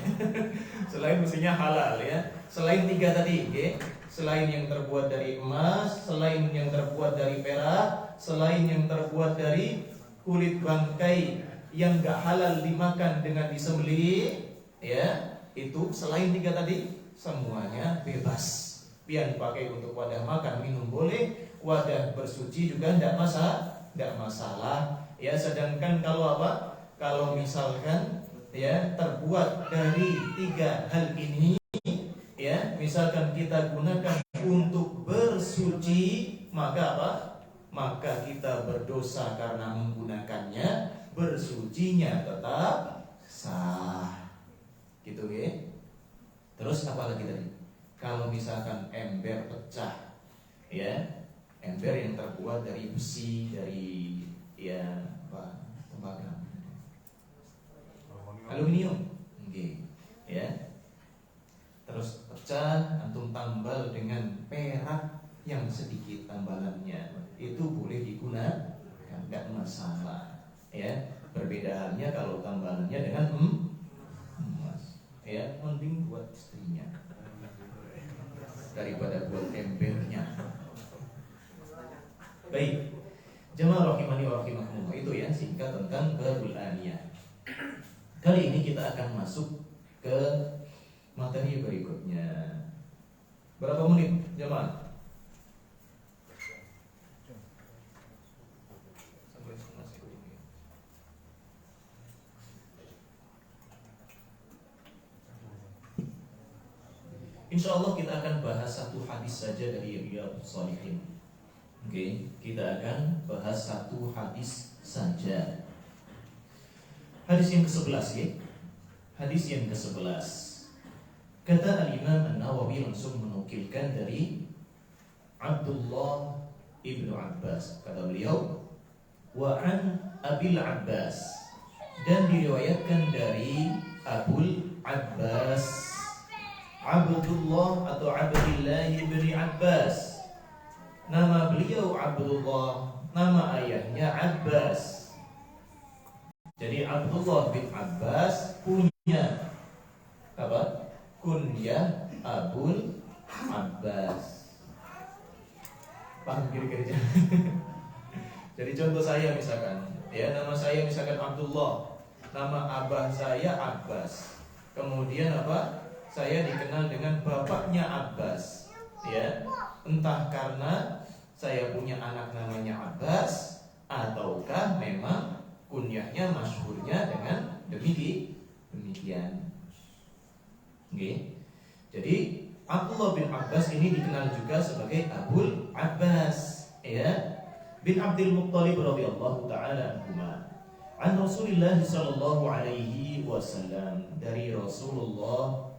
Selain mestinya halal, ya. Selain tiga tadi, okay? Selain yang terbuat dari emas, selain yang terbuat dari perak, selain yang terbuat dari kulit bangkai yang gak halal dimakan dengan disembelih, ya, itu selain tiga tadi semuanya bebas. Pian pakai untuk wadah makan minum boleh, wadah bersuci juga tidak masalah. Ya, sedangkan kalau apa? Kalau misalkan, ya, terbuat dari tiga hal ini, ya, misalkan kita gunakan untuk bersuci, maka apa? Maka kita berdosa karena menggunakannya, bersucinya tetap sah. Gitu, ya. Terus apa lagi tadi? Kalau misalkan ember pecah, ya, ember yang terbuat dari besi, dari, ya, apa? Tembaga, aluminium, okay, ya. Terus pecah, antum tambal dengan perak yang sedikit tambalannya, itu boleh digunakan, nggak masalah, ya. Berbeda halnya kalau tambalannya dengan emas, ya, mending buat istrinya daripada buat embernya. Baik, jemaah rahimani wa rahimakumullah, itu ya singkat tentang babul aniyah. Kali ini kita akan masuk ke materi berikutnya. Berapa menit, jemaah? Insya Allah kita akan bahas satu hadis saja dari Riyadhus Shalihin. Oke, kita akan bahas satu hadis saja. Hadis yang ke-11 ya. Hadis yang ke-11. Kata Al-Imam An-Nawawi langsung menukilkan dari Abdullah ibnu Abbas. Kata beliau, wa an Abil Abbas, dan diriwayatkan dari Abul Abbas Abdullah atau Abdullah ibni Abbas. Nama beliau Abdullah, nama ayahnya Abbas. Jadi Abdullah bin Abbas punya apa? Kunyah Abul Abbas. Paham kira-kira? Jadi contoh saya misalkan, ya nama saya misalkan Abdullah, nama abah saya Abbas. Kemudian apa? Saya dikenal dengan bapaknya Abbas. Ya, entah karena saya punya anak namanya Abbas, ataukah memang kunyahnya masyhurnya dengan demikian. Okay. Jadi Abdullah bin Abbas ini dikenal juga sebagai Abul Abbas, ya, bin Abdul Muttalib radhiyallahu taala anhuma. An Rasulillah sallallahu alaihi wasallam, dari Rasulullah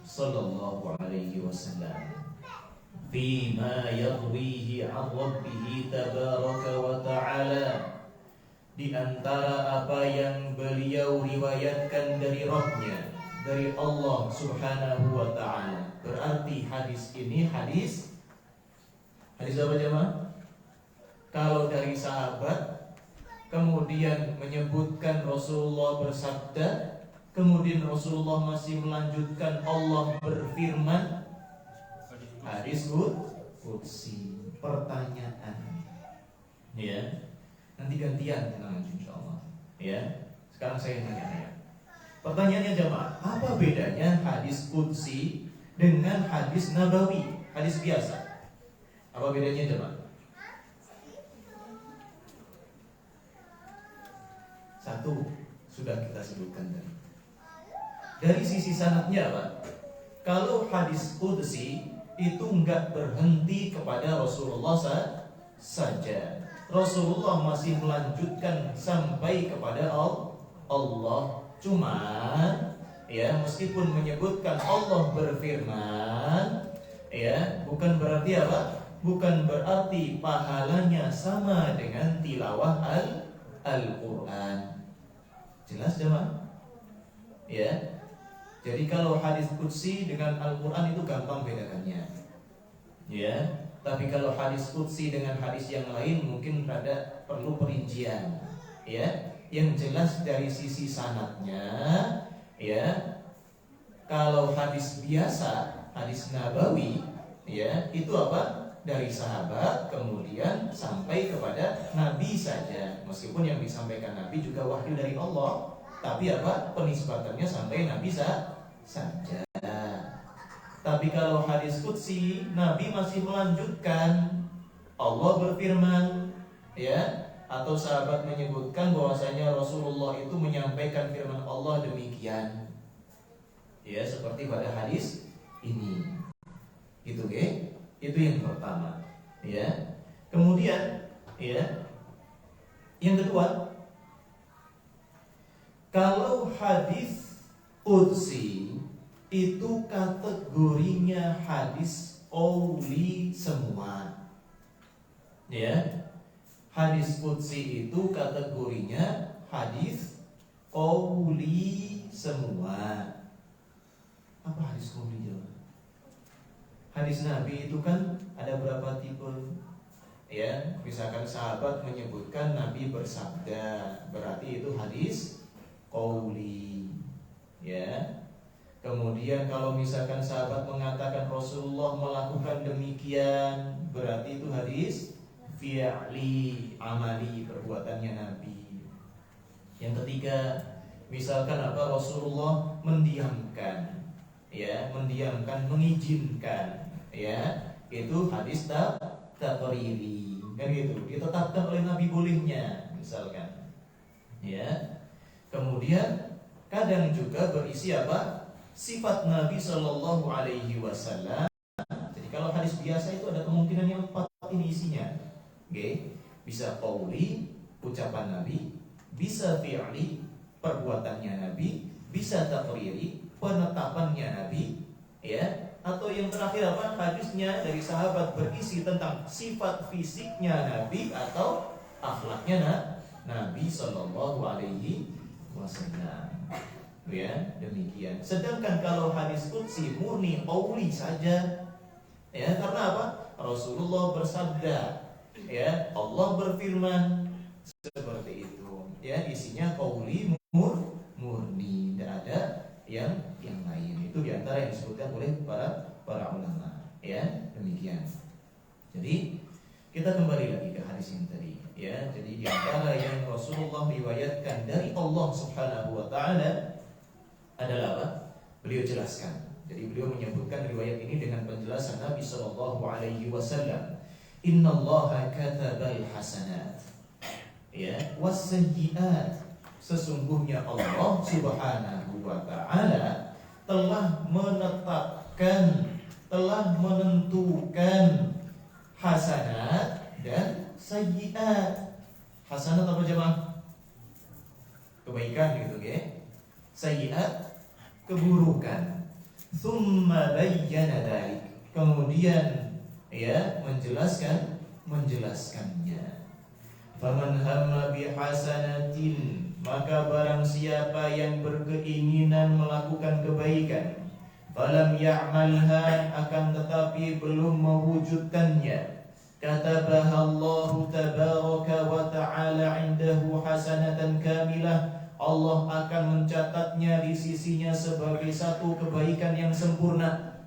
sallallahu alaihi wasallam, fima yarwihi an rabbih tabaraka wa ta'ala, di antara apa yang beliau riwayatkan dari Rabbnya, dari Allah subhanahu wa ta'ala. Berarti hadis ini hadis apa jemaah? Kalau dari sahabat kemudian menyebutkan Rasulullah bersabda, kemudian Rasulullah masih melanjutkan Allah berfirman, hadis qudsi. Pertanyaan, ya, nanti gantian tenang insyaallah, ya. Sekarang saya tanya. Pertanyaannya jemaah, apa bedanya hadis qudsi dengan hadis nabawi, hadis biasa? Apa bedanya jemaah? Satu, sudah kita sebutkan tadi. Dari sisi sanadnya Pak, kalau hadis qudsi itu enggak berhenti kepada Rasulullah saja. Rasulullah masih melanjutkan sampai kepada Allah. Cuman ya, meskipun menyebutkan Allah berfirman, ya, bukan berarti apa? Bukan berarti pahalanya sama dengan tilawah Al-Qur'an. Jelas jemaah? Ya. Jadi kalau hadis qudsi dengan Al-Qur'an itu gampang bedakannya. Ya. Tapi kalau hadis qudsi dengan hadis yang lain mungkin rada perlu perincian. Ya. Yang jelas dari sisi sanadnya, ya, kalau hadis biasa, hadis nabawi, ya, itu apa? Dari sahabat kemudian sampai kepada Nabi saja. Meskipun yang disampaikan Nabi juga wahyu dari Allah, tapi apa? Penisbatannya sampai Nabi saja. Tapi kalau hadis qudsi, Nabi masih melanjutkan, Allah berfirman, ya, atau sahabat menyebutkan bahwasanya Rasulullah itu menyampaikan firman Allah demikian, ya, seperti pada hadis ini, gitu, ke? Itu yang pertama, ya. Kemudian, ya, yang kedua, kalau hadis qudsi itu kategorinya hadis qauli semua, ya. Hadis qudsi itu kategorinya hadis qauli semua. Apa hadis qauli ya? Hadis Nabi itu kan ada berapa tipe? Ya, misalkan sahabat menyebutkan Nabi bersabda, berarti itu hadis qauli. Ya. Kemudian kalau misalkan sahabat mengatakan Rasulullah melakukan demikian, berarti itu hadis fi'li, amali, perbuatannya Nabi. Yang ketiga, misalkan apa? Rasulullah mendiamkan, ya, mendiamkan, mengizinkan, ya, itu hadis taqriri, kan gitu. Ditetapkan oleh Nabi bolehnya, misalkan, ya. Kemudian kadang juga berisi apa? Sifat Nabi Shallallahu Alaihi Wasallam. Jadi kalau hadis biasa itu ada kemungkinan yang 4 ini isinya. Oke, bisa qauli, ucapan Nabi, bisa fi'li, perbuatannya Nabi, bisa takriri penetapannya Nabi, ya. Atau yang terakhir apa? Hadisnya dari sahabat berisi tentang sifat fisiknya Nabi atau akhlaknya Nabi Sallallahu Alaihi Wasallam. Ya, demikian. Sedangkan kalau hadis qudsi murni qauli saja, ya, karena apa? Rasulullah bersabda, ya, Allah berfirman, seperti itu. Ya, isinya qauli murni, tidak ada yang lain. Itu diantara yang disebutkan oleh para ulama. Ya, demikian. Jadi kita kembali lagi ke hadis yang tadi. Ya, jadi diantara yang Rasulullah riwayatkan dari Allah Subhanahu Wa Taala adalah apa? Beliau jelaskan. Jadi beliau menyebutkan riwayat ini dengan penjelasan Nabi Sallallahu Alaihi Wasallam. Innallaha katabal hasanat, ya, wasayyiat. Sesungguhnya Allah Subhanahu Wa Taala telah menetapkan, telah menentukan hasanat dan sayyiat. Hasanat apa jemaah? Kebaikan gitu, ya. Sayyiat keburukan. Tsumma bayyana dzalik. Kemudian, ya, menjelaskannya. Faman hamma bihasanatin, maka barang siapa yang berkeinginan melakukan kebaikan, falam ya'malha, akan tetapi belum mewujudkannya, katabaha Allah tabaraka wa ta'ala indahu hasanatan kamilah, Allah akan mencatatnya di sisinya sebagai satu kebaikan yang sempurna.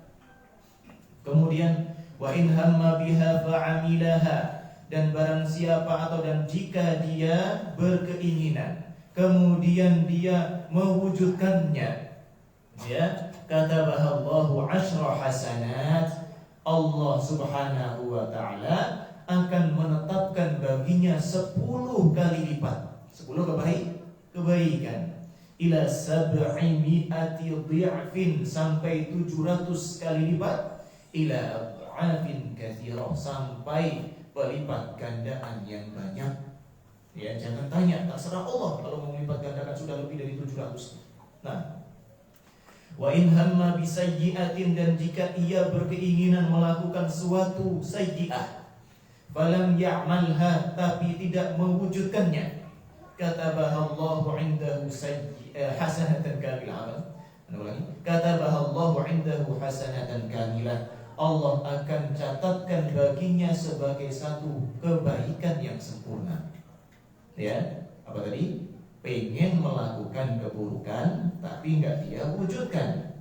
Kemudian wa in hamma biha fa'amilaha, dan barang siapa atau dan jika dia berkeinginan kemudian dia mewujudkannya, ya, katabahallahu asyra hasanat, Allah Subhanahu Wa Ta'ala akan menetapkan baginya 10 kali lipat, 10 kebaikan, ila 700 dhi'fin, sampai 700 kali lipat, ila ad'afin katsirah, sampai pelipat gandaan yang banyak. Ya, jangan tanya, terserah Allah kalau mau melipat gandakan sudah lebih dari 700. Nah, wa in hamma bisayyi'atin, dan jika ia berkeinginan melakukan suatu sayyi'ah, falam ya'malha, tapi tidak mewujudkannya, katabahallahu indahu hasanatan kamilah. Katabahallahu indahu hasanatan kamilah, Allah akan catatkan baginya sebagai satu kebaikan yang sempurna. Ya, apa tadi? Pengen melakukan keburukan tapi nggak dia wujudkan,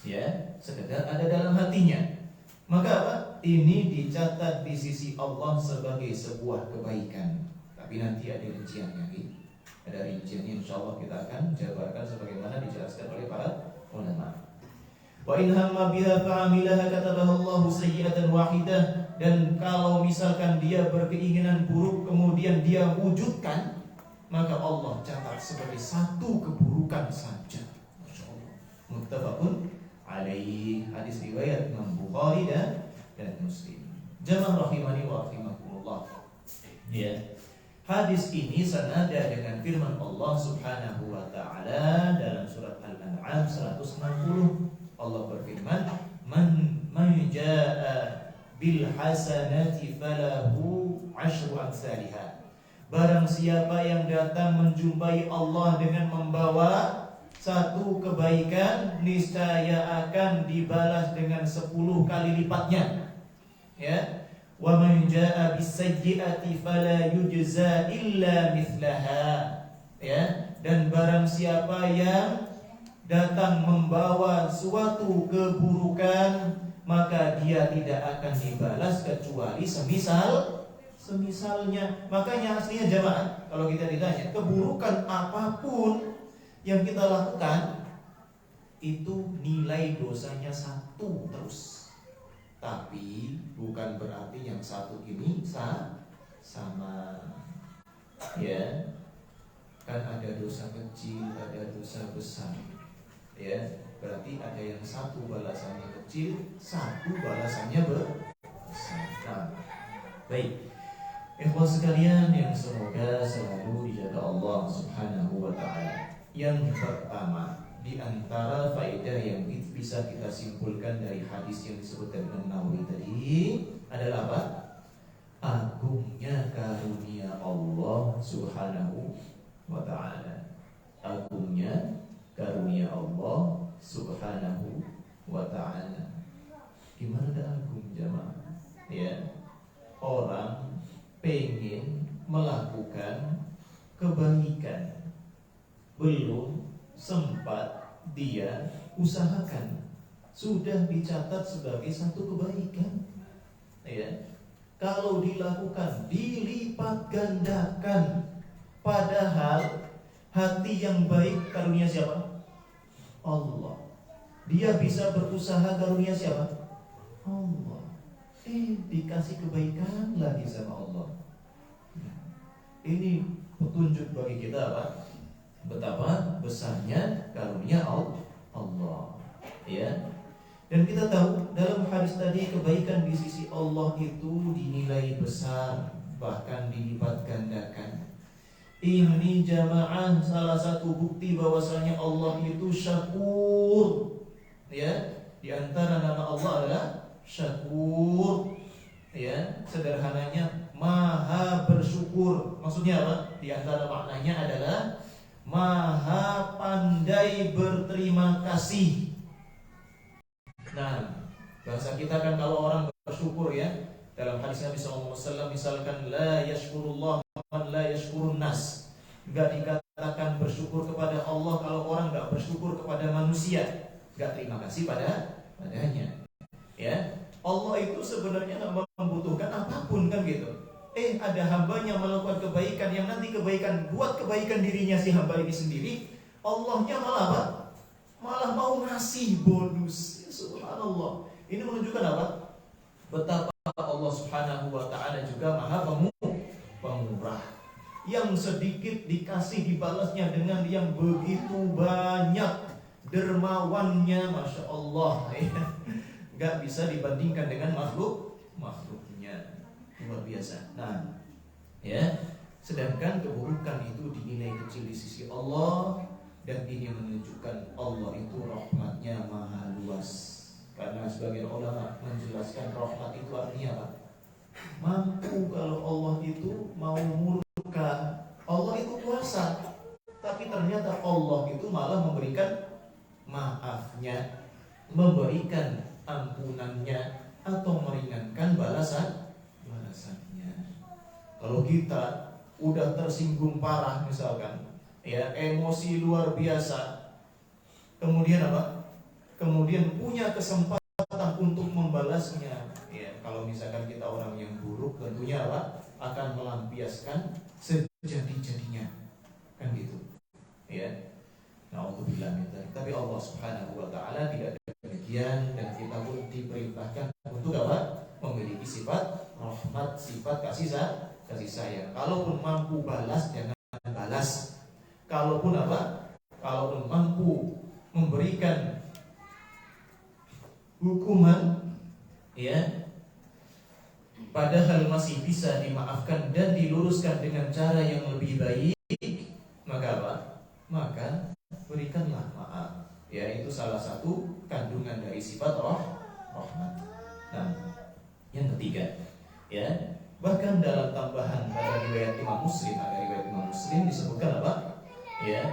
ya, sekedar ada dalam hatinya, maka apa? Ini dicatat di sisi Allah sebagai sebuah kebaikan. Tapi nanti ada rinciannya, ada rinciannya, insya Allah kita akan jabarkan sebagaimana dijelaskan oleh para ulama. Wa in hamma biha fa'amilaha katabahallahu sayyi'atan wahidah, dan kalau misalkan dia berkeinginan buruk kemudian dia wujudkan, maka Allah catat sebagai satu keburukan saja. Masyaallah. Muttafaqun alaihi, hadis riwayat Imam Bukhari dan Muslim. Jamaah rahimani wa rahimakumullah. Ya. Hadis ini senada dengan firman Allah Subhanahu Wa Ta'ala dalam surat Al-An'am 160. Allah berfirman, man jaa'a bil hasanati falahu 'asyru amsalha. Barang siapa yang datang menjumpai Allah dengan membawa satu kebaikan, niscaya akan dibalas dengan 10 kali lipatnya. Ya. Wa man jaa'a bis sayyi'ati fala yujza illa mithlaha. Ya, dan barang siapa yang datang membawa suatu keburukan, maka dia tidak akan dibalas kecuali semisalnya. Makanya aslinya jamaah, kalau kita ditanya keburukan apapun yang kita lakukan, itu nilai dosanya 1 terus. Tapi bukan berarti yang satu ini sama. Ya, kan ada dosa kecil, ada dosa besar. Ya, berarti ada yang satu balasannya kecil, satu balasannya besar. Nah, baik, ikhwan sekalian yang semoga selalu dijaga Allah Subhanahu Wa Ta'ala. Yang pertama, di antara faedah yang bisa kita simpulkan dari hadis yang disebutkan Imam Nawawi tadi adalah apa? Agungnya karunia Allah Subhanahu wa ta'ala. Agungnya karunia Allah Subhanahu wa ta'ala. Gimana dah agung jamaah? Ya, orang pengen melakukan kebaikan, belum sempat dia usahakan, sudah dicatat sebagai satu kebaikan. Ya, kalau dilakukan dilipat gandakan. Padahal hati yang baik karunia siapa? Allah. Dia bisa berusaha karunia siapa? Allah. Dikasih kebaikan lagi sama Allah. Ini petunjuk bagi kita apa? Betapa besarnya karunia Allah. Ya. Dan kita tahu dalam hadis tadi kebaikan di sisi Allah itu dinilai besar, bahkan dilipat gandakan. Ini jamaah salah satu bukti bahwasanya Allah itu syakur. Ya, di antara nama Allah adalah Syakur. Ya, sederhananya Maha bersyukur. Maksudnya apa? Di antara maknanya adalah Maha pandai berterima kasih. Nah, bahasa kita kan kalau orang bersyukur ya, dalam hadis Nabi SAW misalkan la yashkurullah man la yashkurun nas. Enggak dikatakan bersyukur kepada Allah kalau orang enggak bersyukur kepada manusia, enggak terima kasih padanya. Ya, Allah itu sebenarnya enggak membutuhkan apapun kan gitu. Ada hambanya melakukan kebaikan yang nanti kebaikan buat kebaikan dirinya si hamba ini sendiri, Allahnya malah apa? Malah mau ngasih bonus. Subhanallah. Ini menunjukkan apa? Betapa Allah Subhanahu wa ta'ala juga Maha pemurah. Yang sedikit dikasih dibalasnya dengan yang begitu banyak. Dermawannya Masya Allah. Gak bisa dibandingkan dengan makhluknya. Luar biasa. Nah, ya, sedangkan keburukan itu dinilai kecil di sisi Allah. Dan ini menunjukkan Allah itu rahmatnya maha luas. Karena sebagian ulama menjelaskan rahmat itu artinya apa? Mampu kalau Allah itu mau murka. Allah itu kuasa, tapi ternyata Allah itu malah memberikan maafnya, memberikan ampunannya, atau meringankan balasannya. Kalau kita udah tersinggung parah misalkan, ya, emosi luar biasa, kemudian apa? Kemudian punya kesempatan untuk membalasnya. Ya, kalau misalkan kita orang yang buruk, tentunya apa? Akan melampiaskan sejadi-jadinya, kan gitu. Ya, na'udzubillah min dzalik. Tapi Allah Subhanahu wa ta'ala tidak demikian, dan kita pun diperintahkan untuk apa? Memiliki sifat rahmat, sifat kasih sayang. Kalaupun mampu balas, jangan balas. Kalaupun apa? Kalaupun mampu memberikan hukuman, ya, padahal masih bisa dimaafkan dan diluruskan dengan cara yang lebih baik, maka apa? Maka berikanlah maaf. Ya, itu salah satu kandungan dari sifat rahmat. Nah, yang ketiga, ya, bahkan dalam tambahan pada riwayat Imam Muslim, disebutkan apa? Ya,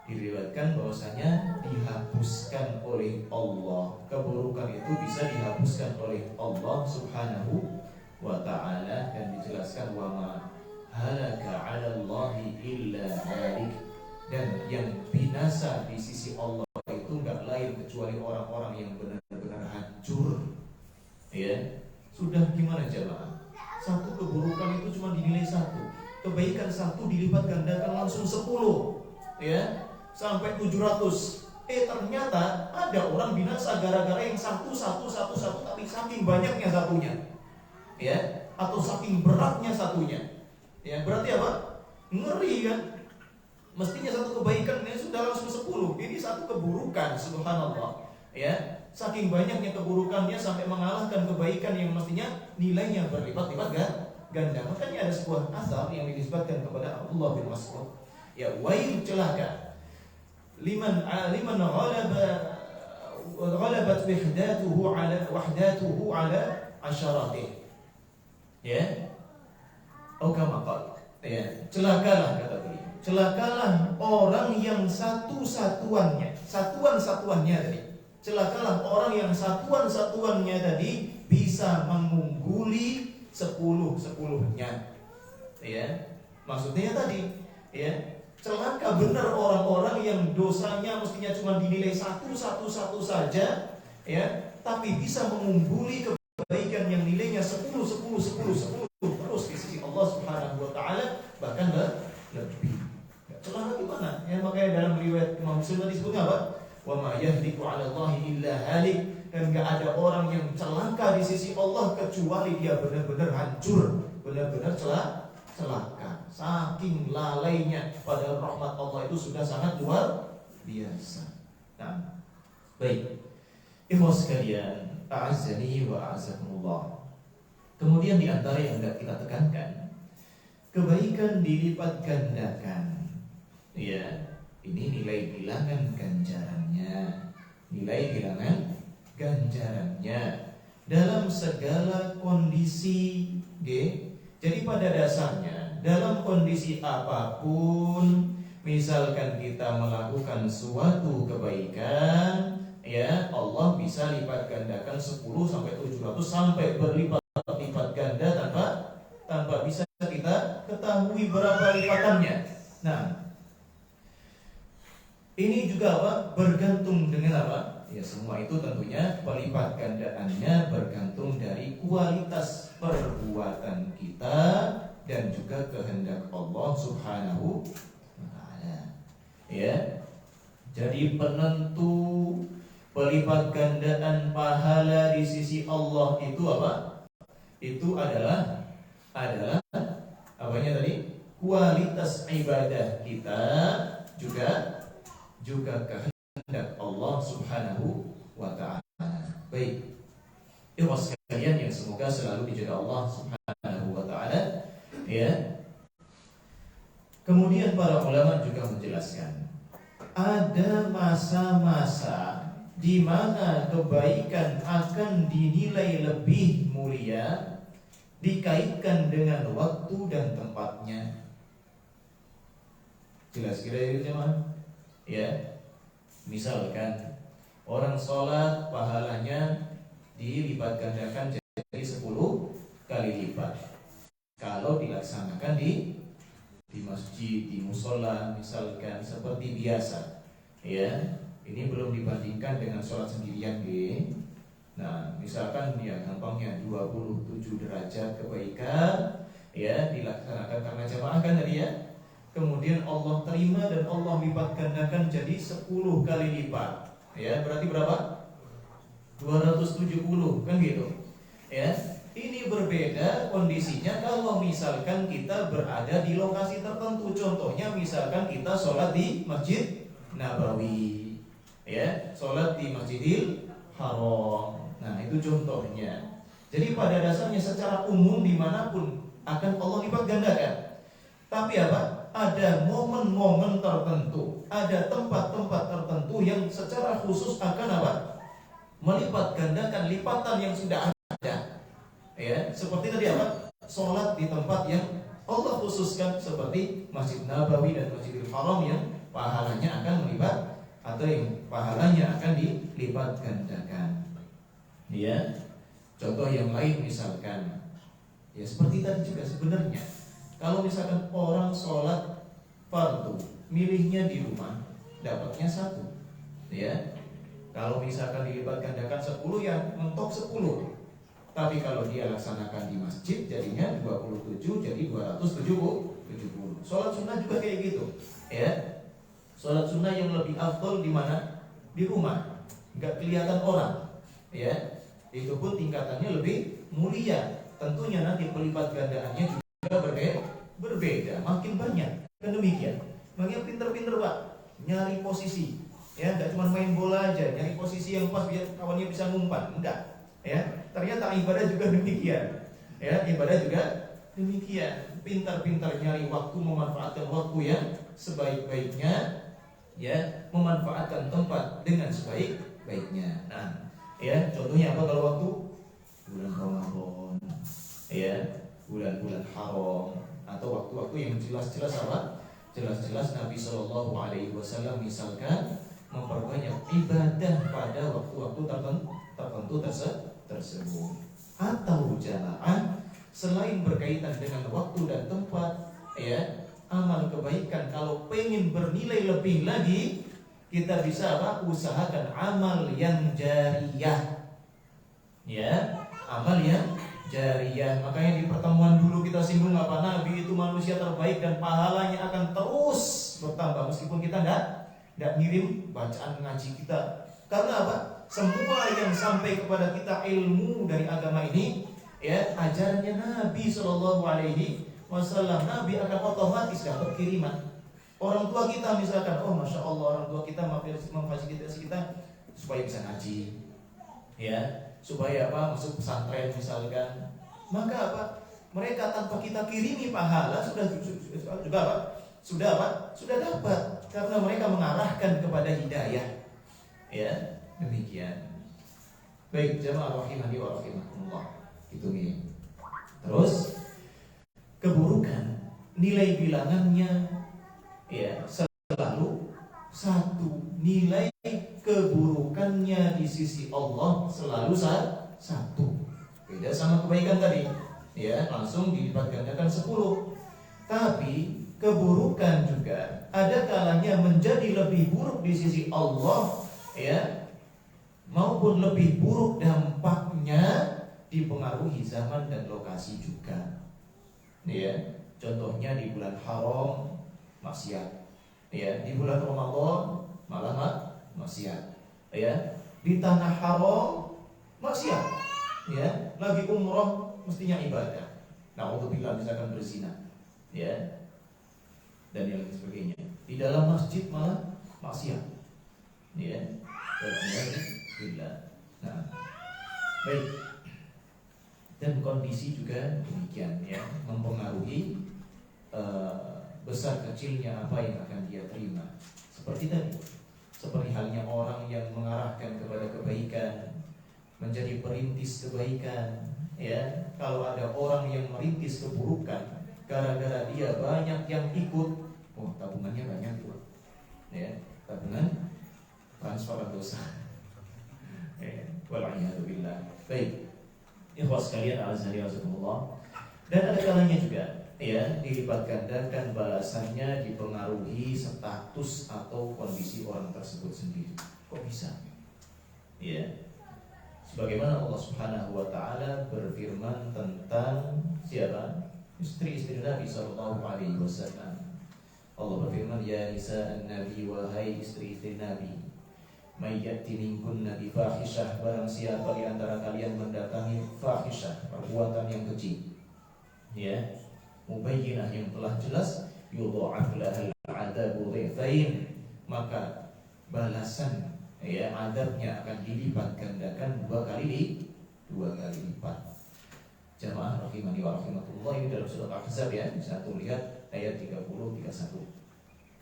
diriwayatkan bahwasanya dihapuskan oleh Allah, keburukan itu bisa dihapuskan oleh Allah Subhanahu wa ta'ala, dan dijelaskan wa ma halaka 'ala Allahi illa halik, dan yang binasa di sisi Allah itu enggak lain kecuali orang-orang yang benar-benar hancur. Ya, sudah gimana jemaah? Satu keburukan itu cuma dinilai satu, kebaikan satu dilipat gandakan langsung 10, ya, sampai 700. Ternyata ada orang binasa gara-gara yang satu, tapi saking banyaknya satunya, ya, atau saking beratnya satunya. Ya, berarti apa? Ngeri kan? Mestinya satu kebaikan ini sudah langsung 10. Ini satu keburukan, subhanallah. Ya, saking banyaknya keburukannya sampai mengalahkan kebaikan yang mestinya nilainya berlipat-lipat ganda. Makanya ada sebuah asar yang dinisbatkan kepada Abdullah bin Mas'ud. Ya, wail celaka liman ghalabat wahdatuhu ala asyaratih. Ya. Oh kama qala. Ya, celakalah kata beliau. Celakalah orang yang satuannya tadi. Celakalah orang yang satuannya tadi bisa mengungguli 10-10-nya. Ya. Maksudnya tadi, ya, celaka benar orang-orang yang dosanya mestinya cuma dinilai satu saja, ya, tapi bisa mengungguli kebaikan yang nilainya 10 terus di sisi Allah Subhanahu wa taala, bahkan lebih. Celaka gimana? Ya, makanya dalam riwayat Imam Muslim tadi disebutnya apa? Wa ma yahliku 'ala Allahi illa halik, dan enggak ada orang yang celaka di sisi Allah kecuali dia benar-benar hancur, benar-benar celaka. Saking lalainya, padahal rahmat Allah itu sudah sangat luar biasa. Nah, baik. Ikhwah sekalian, a'azzani wa a'azzakumullah. Kemudian di antara yang enggak kita tekankan, kebaikan dilipat gandakan. Ya, ini nilai bilangan ganjarannya. Nilai bilangan ganjarannya dalam segala kondisi, Jadi pada dasarnya dalam kondisi apapun, misalkan kita melakukan suatu kebaikan, ya, Allah bisa lipat gandakan 10 sampai 700 sampai berlipat-lipat ganda tanpa bisa kita ketahui berapa lipatannya. Nah, ini juga apa? Bergantung dengan apa? Ya, semua itu tentunya pelipat gandaannya bergantung dari kualitas perbuatan kita dan juga kehendak Allah Subhanahu wa taala. Ya. Jadi penentu pelipat gandaan pahala di sisi Allah itu apa? Itu adalah apanya tadi? Kualitas ibadah kita juga kehendak Allah Subhanahu wa taala. Baik. Ikhwah sekalian yang semoga selalu dijaga Allah Subhanahu wa taala, ya. Kemudian para ulama juga menjelaskan ada masa-masa di mana kebaikan akan dinilai lebih mulia dikaitkan dengan waktu dan tempatnya. Jelas kira itu jemaah? Ya, misalkan orang sholat pahalanya dilipat gandakan jadi 10 kali lipat kalau dilaksanakan di masjid, di musola misalkan seperti biasa. Ya, ini belum dibandingkan dengan sholat sendirian, Nah, misalkan ya gampangnya 27 derajat kebaikan, ya, dilaksanakan karena jamaah kan tadi, ya. Kemudian Allah terima dan Allah lipat gandakan jadi 10 kali lipat. Ya, berarti berapa? 270 kan gitu. Ya. Ini berbeda kondisinya kalau misalkan kita berada di lokasi tertentu. Contohnya misalkan kita sholat di Masjid Nabawi, ya, sholat di Masjidil Haram. Nah, itu contohnya. Jadi pada dasarnya secara umum dimanapun akan Allah lipat gandakan. Tapi apa? Ada momen-momen tertentu, ada tempat-tempat tertentu yang secara khusus akan apa? Melipat gandakan lipatan yang sudah ada. Ya, seperti tadi apa? Sholat di tempat yang Allah khususkan seperti Masjid Nabawi dan Masjidil Haram yang pahalanya akan melipat atau yang pahalanya akan dilipat gandakan. Ya. Contoh yang lain misalkan, ya seperti tadi juga sebenarnya. Kalau misalkan orang sholat fardu, milihnya di rumah, dapatnya 1. Ya. Kalau misalkan dilipat gandakan 10, ya mentok 10. Tapi kalau dia laksanakan di masjid, jadinya 27, jadi 270. Sholat sunnah juga kayak gitu. Ya. Sholat sunnah yang lebih afdol di mana? Di rumah, nggak kelihatan orang. Ya. Itu pun tingkatannya lebih mulia. Tentunya nanti pelipat gandaannya juga berbeda, makin banyak. Kan demikian. Makanya pinter-pinter Pak, nyari posisi. Ya, enggak cuma main bola aja, nyari posisi yang pas biar kawannya bisa ngumpan. Enggak. Ya, ternyata ibadah juga demikian. Ya, ibadah juga demikian. Pintar-pintar nyari waktu, memanfaatkan waktu yang sebaik-baiknya. ya memanfaatkan tempat dengan sebaik-baiknya. Nah, ya contohnya apa kalau waktu bulan Ramadan, ya bulan-bulan haram, atau waktu-waktu yang jelas-jelas apa? Jelas-jelas Nabi Shallallahu Alaihi Wasallam misalkan memperbanyak ibadah pada waktu-waktu tertentu tersebut. Atau jamaah selain berkaitan dengan waktu dan tempat, ya amal kebaikan kalau pengen bernilai lebih lagi, kita bisa apa? Usahakan amal yang jariyah, ya amal yang jariyah. Makanya di pertemuan dulu kita singgung apa? Nabi itu manusia terbaik dan pahalanya akan terus bertambah meskipun kita enggak ngirim bacaan ngaji kita. Karena apa? Semua yang sampai kepada kita ilmu dari agama ini, ya ajarannya Nabi Shallallahu Alaihi Wasallam. Nabi akan otomatis dapat kiriman. Orang tua kita misalkan, oh masya Allah orang tua kita memfasilitasi kita supaya bisa ngaji, ya supaya apa? Masuk pesantren misalkan. Maka apa? Mereka tanpa kita kirimi pahala sudah apa? Sudah dapat karena mereka mengarahkan kepada hidayah. Ya, demikian. Baik, jamaah rahimani wa rahimakumullah. Gitu nih. Terus keburukan nilai bilangannya ya selalu satu. Nilai keburukannya di sisi Allah selalu satu. Beda sama kebaikan tadi. Ya, langsung dilipat gandakan 10. Tapi keburukan juga ada kalanya menjadi lebih buruk di sisi Allah, ya, maupun lebih buruk dampaknya dipengaruhi zaman dan lokasi juga. Ya, contohnya di bulan haram maksiat, ya, di bulan Ramadan malah maksiat, ya, di tanah haram maksiat, ya, lagi umroh mestinya ibadah. Nah, untuk bila misalkan berzina, ya, dan yang lain sebagainya. Di dalam masjid malah maksiat, ya. Alhamdulillah. Nah, baik. Dan kondisi juga demikian, ya, mempengaruhi besar kecilnya apa yang akan dia terima. Seperti tadi, seperti halnya orang yang mengarahkan kepada kebaikan, menjadi perintis kebaikan, ya. Kalau ada orang yang merintis keburukan, gara-gara dia banyak yang ikut, oh tabungannya banyak tuh, ya, tabungan transfer dosa. Wal'iyadzubillah. Baik, ikhwas sekalian azhari wazakumullah. Dan ada kalanya juga, ya, dilipat gandakan balasannya dipengaruhi status atau kondisi orang tersebut sendiri. Kok bisa? Ya, sebagaimana Allah Subhanahu wa taala berfirman tentang siapa? Istri-istri Nabi sallallahu alaihi wasallam. Allah berfirman, ya nisa an-nabi, wahai istri-istri Nabi, may ya'ti minkunna bi fahisyah, barang siapa di antara kalian mendatangi fahisyah, perbuatan yang keji, ya, mubayyinah, yang telah jelas, yudha'af lahal 'adzabu dhifain, maka balasan, ya, adabnya akan dilipat gandakan dua kali lipat. Jamaah rahimani wa rahimatullah, ini dalam surat Al-Ahzab, ya, bisa lihat ayat 30-31.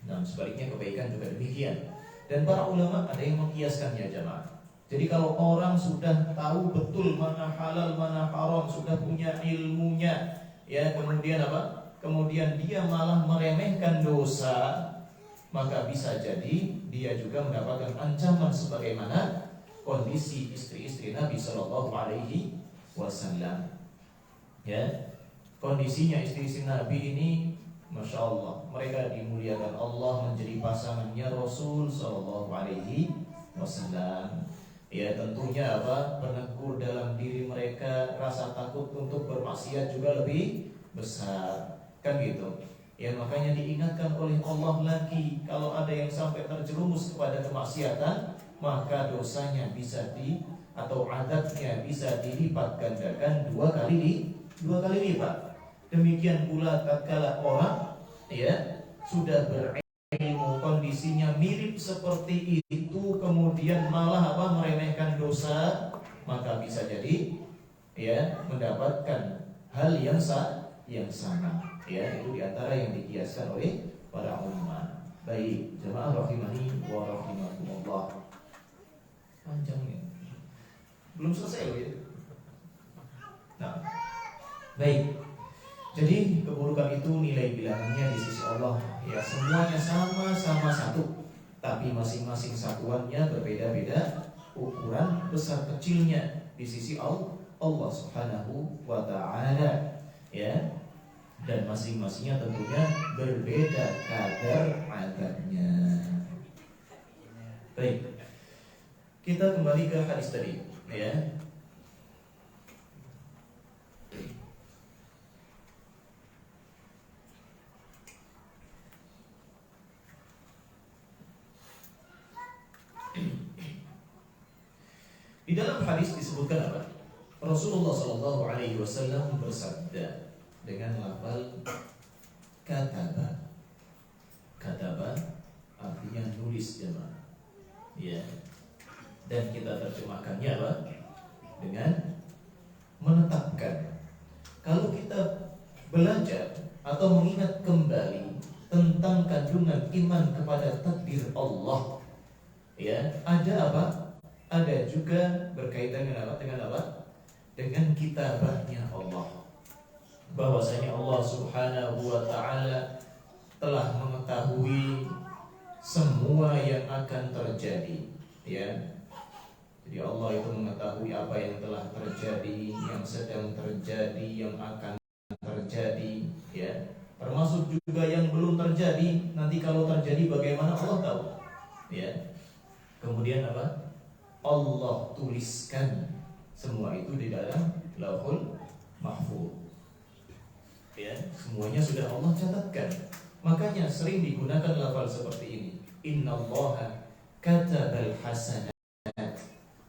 Dan sebaliknya kebaikan juga demikian. Dan para ulama ada yang mengkiaskannya, jamaah. Jadi kalau orang sudah tahu betul mana halal mana haram, sudah punya ilmunya, ya, kemudian apa? Kemudian dia malah meremehkan dosa, maka bisa jadi dia juga mendapatkan ancaman sebagaimana kondisi istri-istri Nabi Shallallahu Alaihi Wasallam. Ya, kondisinya istri-istri Nabi ini, masya Allah, mereka dimuliakan Allah menjadi pasangannya Rasul Shallallahu Alaihi Wasallam. Ya, tentunya apa? Penegur dalam diri mereka, rasa takut untuk bermaksiat juga lebih besar, kan gitu. Ya, makanya diingatkan oleh Allah lagi, kalau ada yang sampai terjerumus kepada kemaksiatan, maka dosanya bisa atau adabnya bisa dilipat gandakan dua kali lipat. Demikian pula tatkala orang, ya, sudah berilmu, kondisinya mirip seperti itu, kemudian malah apa? Meremehkan dosa, maka bisa jadi, ya, mendapatkan hal yang sama. Ya, itu diantara yang dikiaskan oleh para ulama. Baik, jemaah rahimani wa rahimakumullah. Panjangnya. Belum selesai loh ya. Nah, baik. Jadi keburukan itu nilai bilangannya di sisi Allah ya semuanya sama-sama satu, tapi masing-masing satuannya berbeda-beda ukuran besar kecilnya di sisi Allah Subhanahu wa taala ya. Dan masing-masingnya tentunya berbeda kadar adabnya. Baik, kita kembali ke hadis tadi ya. Di dalam hadis disebutkan apa? Rasulullah Shallallahu Alaihi Wasallam bersabda dengan lafal kataba. Kataba artinya nulis jemaah. Ya. Dan kita terjemahkannya apa? Dengan menetapkan. Kalau kita belajar atau mengingat kembali tentang kandungan iman kepada takdir Allah, ya, ada apa? Ada juga berkaitan dengan apa? Dengan apa? Dengan kitabahnya Allah. Bahwasanya Allah Subhanahu wa taala telah mengetahui semua yang akan terjadi, ya. Jadi Allah itu mengetahui apa yang telah terjadi, yang sedang terjadi, yang akan terjadi, ya. Termasuk juga yang belum terjadi. Nanti kalau terjadi bagaimana Allah tahu, ya. Kemudian apa? Allah tuliskan semua itu di dalam Lauhul Mahfuz. Ya, semuanya sudah Allah catatkan. Makanya sering digunakan lafal seperti ini. Innallaha katabal hasanat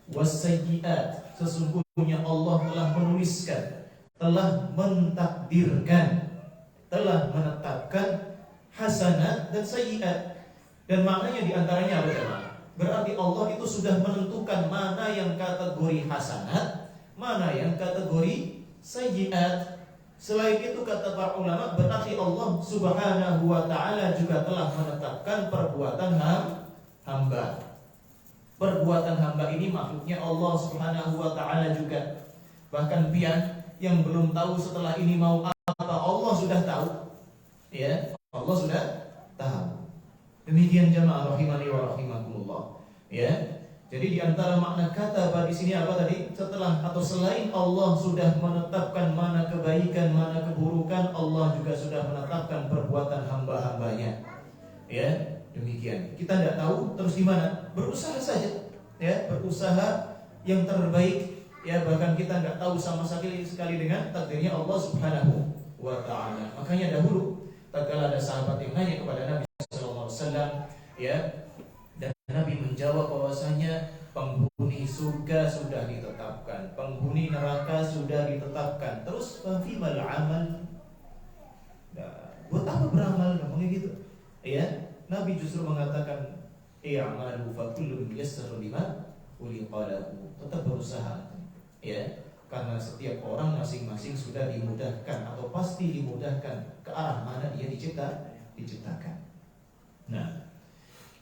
wasayyi'at. Sesungguhnya Allah telah menuliskan, telah mentakdirkan, telah menetapkan hasanat dan sayyi'at. Dan maknanya diantaranya apa teman? Berarti Allah itu sudah menentukan mana yang kategori hasanat, mana yang kategori sayyi'at. Selain itu kata para ulama, berarti Allah Subhanahu wa taala juga telah menetapkan perbuatan hamba. Perbuatan hamba ini makhluknya Allah Subhanahu wa taala juga. Bahkan pian yang belum tahu setelah ini mau apa, Allah sudah tahu. Ya, Allah sudah tahu. Demikian jamaah rahimani wa rahimakumullah. Ya. Jadi di antara makna kata di sini apa tadi? Setelah atau selain Allah sudah menetapkan mana kebaikan, mana keburukan, Allah juga sudah menetapkan perbuatan hamba-hambanya. Ya, demikian. Kita tidak tahu terus gimana? Berusaha saja. Ya, berusaha yang terbaik. Ya, bahkan kita nggak tahu sama sekali dengan takdirnya Allah Subhanahu wa taala. Makanya dahulu tatkala ada sahabat yang nanya kepada Nabi sallallahu alaihi wasallam, ya, dan Nabi menjawab bahwasanya penghuni surga sudah ditetapkan, penghuni neraka sudah ditetapkan. Terus fafimal amal? Nah, buat apa beramal? Ngomongnya gitu. Ya, Nabi justru mengatakan i'malu fa kullun yassara lima uliqalahu. Tetap berusaha. Ya, karena setiap orang masing-masing sudah dimudahkan atau pasti dimudahkan ke arah mana dia diciptakan. Nah,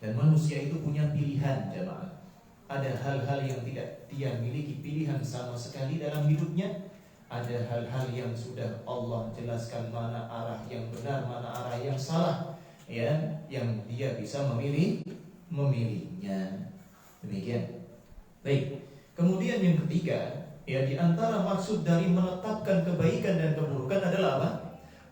dan manusia itu punya pilihan jemaah. Ada hal-hal yang tidak dia miliki pilihan sama sekali dalam hidupnya. Ada hal-hal yang sudah Allah jelaskan mana arah yang benar, mana arah yang salah, ya, yang dia bisa memilihnya. Demikian. Baik. Kemudian yang ketiga, ya, di antara maksud dari menetapkan kebaikan dan keburukan adalah apa?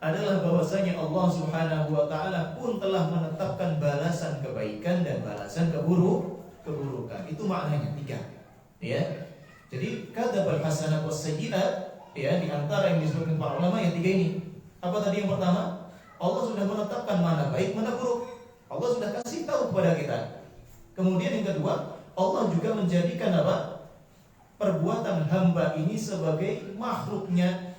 Adalah bahwasanya Allah Subhanahu wa taala pun telah menetapkan balasan kebaikan dan balasan keburukan. Itu maknanya tiga. Ya. Jadi katabal hasanat was sayyi'at, ya, di antara yang disebutkan para ulama yang tiga ini. Apa tadi yang pertama? Allah sudah menetapkan mana baik, mana buruk. Allah sudah kasih tahu kepada kita. Kemudian yang kedua, Allah juga menjadikan apa? Perbuatan hamba ini sebagai makhluknya.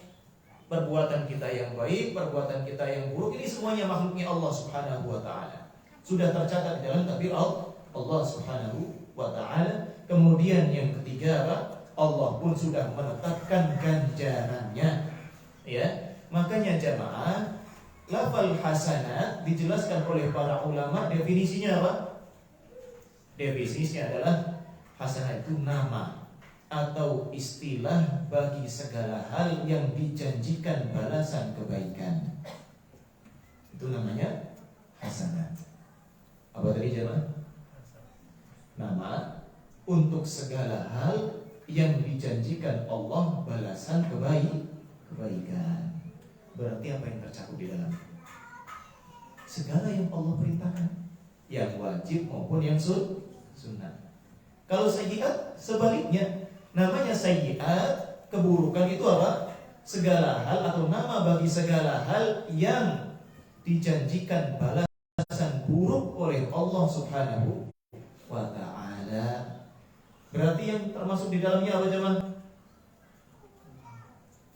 Perbuatan kita yang baik, perbuatan kita yang buruk, ini semuanya makhluknya Allah Subhanahu wa taala. Sudah tercatat di dalam takdir Allah Subhanahu wa taala. Kemudian yang ketiga apa? Allah pun sudah menetapkan ganjarannya. Ya. Makanya jamaah, lafal hasanat dijelaskan oleh para ulama, definisinya apa? Definisinya adalah hasanat itu nama atau istilah bagi segala hal yang dijanjikan balasan kebaikan. Itu namanya hasanat. Apa tadi jemaah? Nama untuk segala hal yang dijanjikan Allah balasan kebaikan. Berarti apa yang tercakup di dalam? Segala yang Allah perintahkan, yang wajib maupun yang sunnah. Kalau sayyiat sebaliknya, namanya sayyiat, keburukan itu apa? Segala hal atau nama bagi segala hal yang dijanjikan balasan buruk oleh Allah Subhanahu wa ta'ala. Berarti yang termasuk di dalamnya apa jemaah?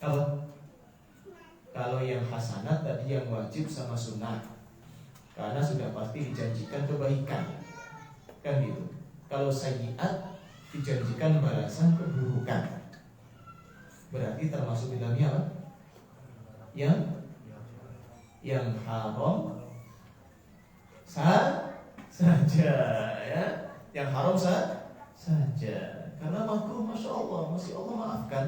Apa? Kalau yang hasanat tadi yang wajib sama sunnah, karena sudah pasti dijanjikan kebaikan, kan gitu. Kalau sayyiat dijanjikan balasan keburukan, berarti termasuk di dalamnya apa? Yang haram saja, ya. Yang haram saja. Karena makruh, masya Allah, masih Allah maafkan.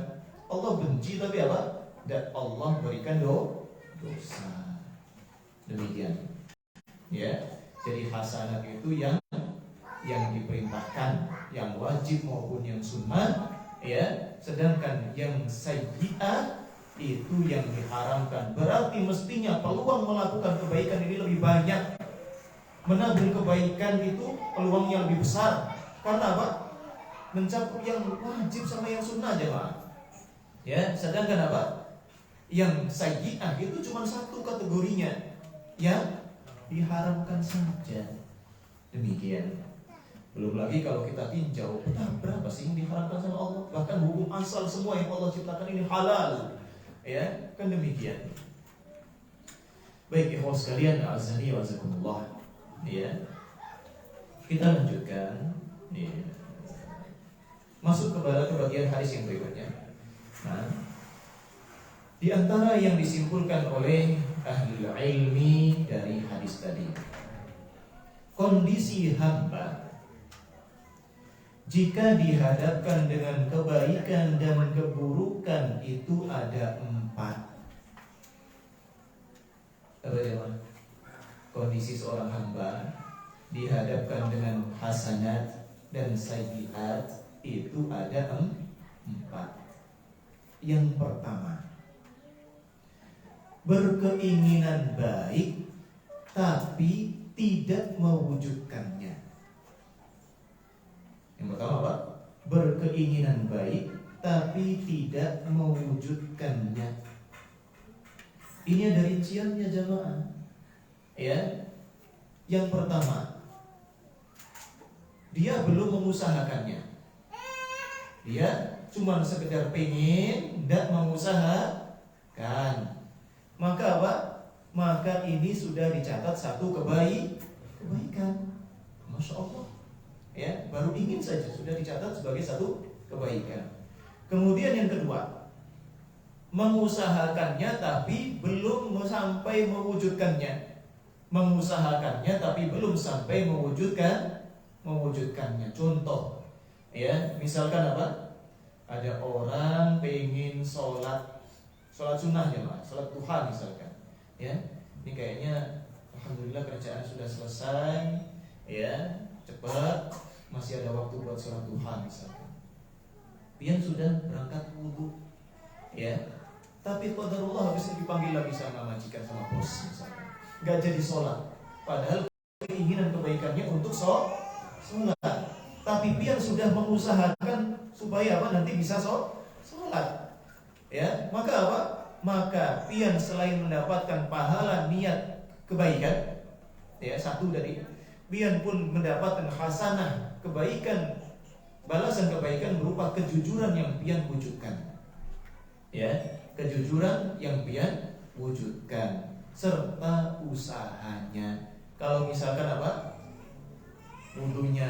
Allah benci tapi apa? Dan Allah berikan dosa. Demikian. Ya. Jadi hasanat itu yang diperintahkan, yang wajib maupun yang sunnah, ya. Sedangkan yang sayyi'ah itu yang diharamkan. Berarti mestinya peluang melakukan kebaikan ini lebih banyak. Menabung kebaikan itu peluangnya lebih besar. Karena apa? Mencakup yang wajib sama yang sunnah jemaah. Ya, sedangkan apa? Yang sayyi'ah itu cuma satu kategorinya, yang diharamkan saja. Demikian. Belum lagi kalau kita tinjau, berapa sih yang diharamkan sama Allah? Bahkan hukum asal semua yang Allah ciptakan ini halal. Ya, kan demikian. Baik, ikhwan sekalian, azani wa azakumullah. Ya. Kita lanjutkan. Ya. Masuk kepada bagian hadis yang berikutnya. Nah, di antara yang disimpulkan oleh ahli ilmi dari hadis tadi, kondisi hamba jika dihadapkan dengan kebaikan dan keburukan itu ada 4. Apa jawaban? Kondisi seorang hamba dihadapkan dengan hasanat dan sayyiat itu ada 4. Yang pertama, berkeinginan baik tapi tidak mewujudkannya. Yang pertama apa? Berkeinginan baik tapi tidak mewujudkannya. Ini ada rinciannya jemaah. Ya. Yang pertama, dia belum mengusahakannya. Dia cuma sekedar pengen, tidak mengusahakan. Maka apa? Maka ini sudah dicatat satu kebaikan. Masya Allah. Ya, baru ingin saja sudah dicatat sebagai satu kebaikan. Kemudian yang kedua, mengusahakannya tapi belum sampai mewujudkannya. Mengusahakannya tapi belum sampai mewujudkannya. Contoh, ya, misalkan apa? Ada orang pengen sholat sunnah jemaah, sholat duha misalkan, ya. Ini kayaknya alhamdulillah kerjaan sudah selesai, ya, cepat, masih ada waktu buat sholat duha misalkan. Dia sudah berangkat wudu, ya. Tapi qadarullah habis dipanggil lagi sama majikan sama bos misalkan, nggak jadi sholat. Padahal keinginan kebaikannya untuk sholat. Tapi pian sudah mengusahakan supaya apa? Nanti bisa sholat. Ya, maka apa? Maka pian selain mendapatkan pahala niat kebaikan, ya, satu dari pian pun mendapatkan hasanah kebaikan, balasan kebaikan berupa kejujuran yang pian wujudkan. Ya, kejujuran yang pian wujudkan serta usahanya. Kalau misalkan apa? Wudunya,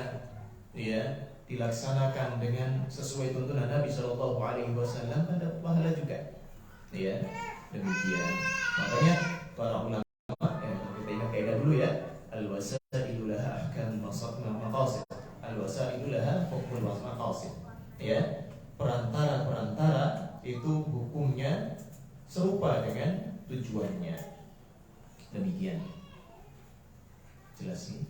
ya, dilaksanakan dengan sesuai tuntunan Nabi Shallallahu Alaihi Wasallam, ada pahala juga, ya. Demikian. Makanya para ulama kita ingat kaidah dulu ya. Al-wasailu laha ahkam maqasid. Al-wasailu laha hukmul maqasid. Ya. Perantara-perantara itu hukumnya serupa dengan tujuannya. Demikian. Jelas nih.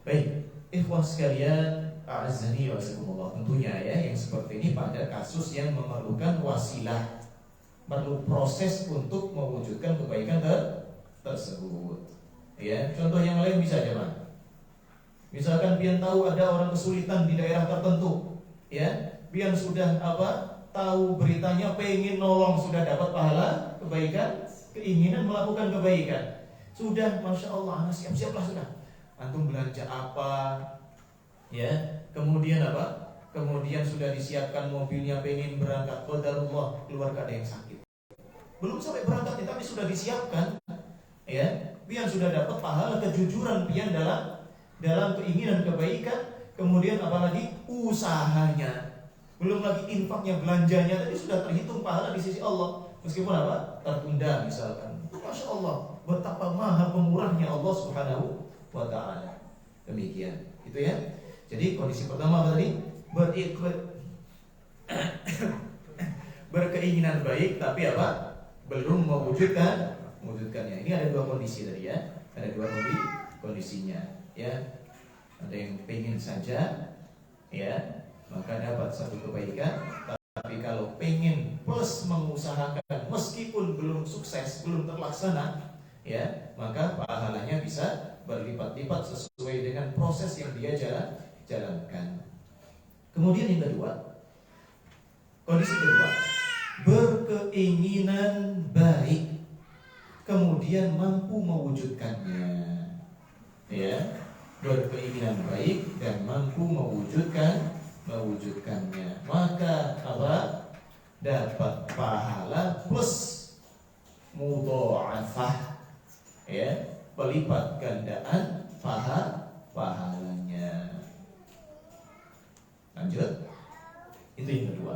Baik, ikhwan sekalian, a'azzani wa azakumullah. Tentunya ya yang seperti ini pada kasus yang memerlukan wasilah, perlu proses untuk mewujudkan kebaikan tersebut. Ya, contoh yang lain bisa aja, Bang. Misalkan pian tahu ada orang kesulitan di daerah tertentu, ya, pian sudah tahu beritanya, pengen nolong, sudah dapat pahala kebaikan, keinginan melakukan kebaikan. Sudah, masya Allah, siap-siaplah sudah. Antum belanja apa, ya? Kemudian apa? Kemudian sudah disiapkan mobilnya, pengen berangkat. Qadarullah, keluarga ada yang sakit. Belum sampai berangkat, tapi sudah disiapkan, ya. Pian sudah dapat pahala kejujuran pian dalam keinginan kebaikan. Kemudian apalagi usahanya, belum lagi infaknya, belanjanya, tadi sudah terhitung pahala di sisi Allah. Meskipun tertunda misalkan. Masya Allah, betapa maha pemurahnya Allah Subhanahu wa ta'ala. Demikian, gitu ya. Jadi kondisi pertama apa tadi? Berkeinginan baik tapi belum mewujudkannya. Ini ada dua kondisi tadi ya. Ada dua kondisinya ya. Ada yang pengen saja ya, maka dapat satu kebaikan. Tapi kalau pengen plus mengusahakan meskipun belum sukses, belum terlaksana ya, maka pahalanya bisa berlipat-lipat sesuai dengan proses yang dia jalankan. Kemudian yang kedua, kondisi kedua, berkeinginan baik kemudian mampu mewujudkannya. Ya, berkeinginan baik dan mampu mewujudkannya. Maka dapat pahala plus mudha'afah, ya, pelipat gandaan pahalanya. Lanjut. Itu yang kedua.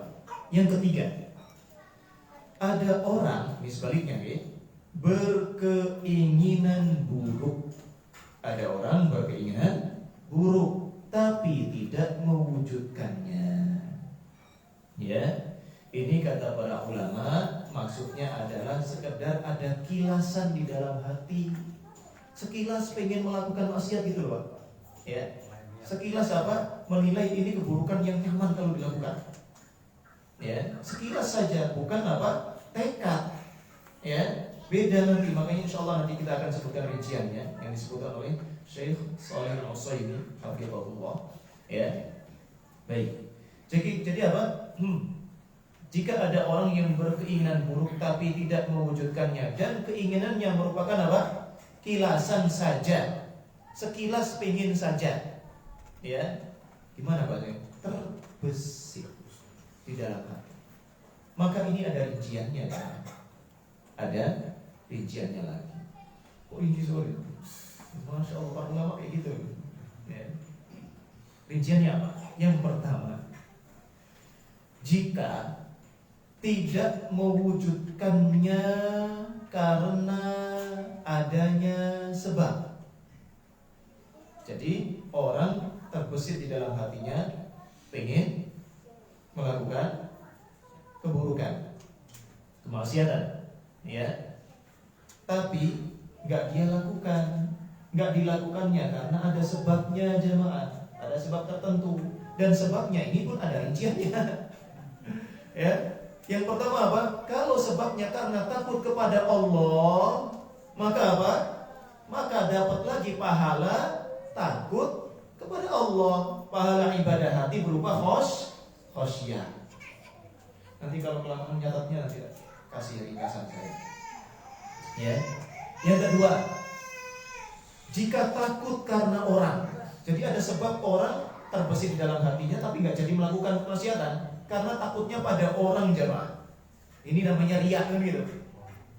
Yang ketiga, ada orang sebaliknya berkeinginan buruk. Ada orang berkeinginan buruk tapi tidak mewujudkannya. Ya, ini kata para ulama, maksudnya adalah sekedar ada kilasan di dalam hati. Sekilas pengen melakukan maksiat gitu loh, Pak. Ya. Sekilas menilai ini keburukan yang nyaman kalau dilakukan. Ya, sekilas saja, bukan tekad. Ya. Beda nanti, makanya insya Allah nanti kita akan sebutkan rinciannya yang disebutkan oleh Syekh Shalih Al-Utsaimin hafizahullah. Ya, baik. Jadi jika ada orang yang berkeinginan buruk tapi tidak mewujudkannya dan keinginannya merupakan kilasan saja, sekilas pengen saja, ya, gimana Pak? Terbesit di dalam hati. Maka ini ada rinciannya, kan? Ada rinciannya lagi. Oh ini sorry, masya Allah, para ulama kayak gitu. Ya. Rinciannya apa? Yang pertama, jika tidak mewujudkannya karena adanya sebab. Jadi orang terbesit di dalam hatinya pengen melakukan keburukan, kemaksiatan, ya, tapi nggak dia lakukan, nggak dilakukannya karena ada sebabnya, jemaah, ada sebab tertentu, dan sebabnya ini pun ada rinciannya. Ya, yang pertama kalau sebabnya karena takut kepada Allah, maka maka dapat lagi pahala takut kepada Allah, pahala ibadah hati berupa khosyah. Nanti kalau kelamaan nyatatnya nanti kasih ringkasan saya. Ya. Yang kedua, jika takut karena orang, jadi ada sebab orang terbesit di dalam hatinya tapi nggak jadi melakukan kemaksiatan karena takutnya pada orang, jemaah. Ini namanya riya, kan gitu.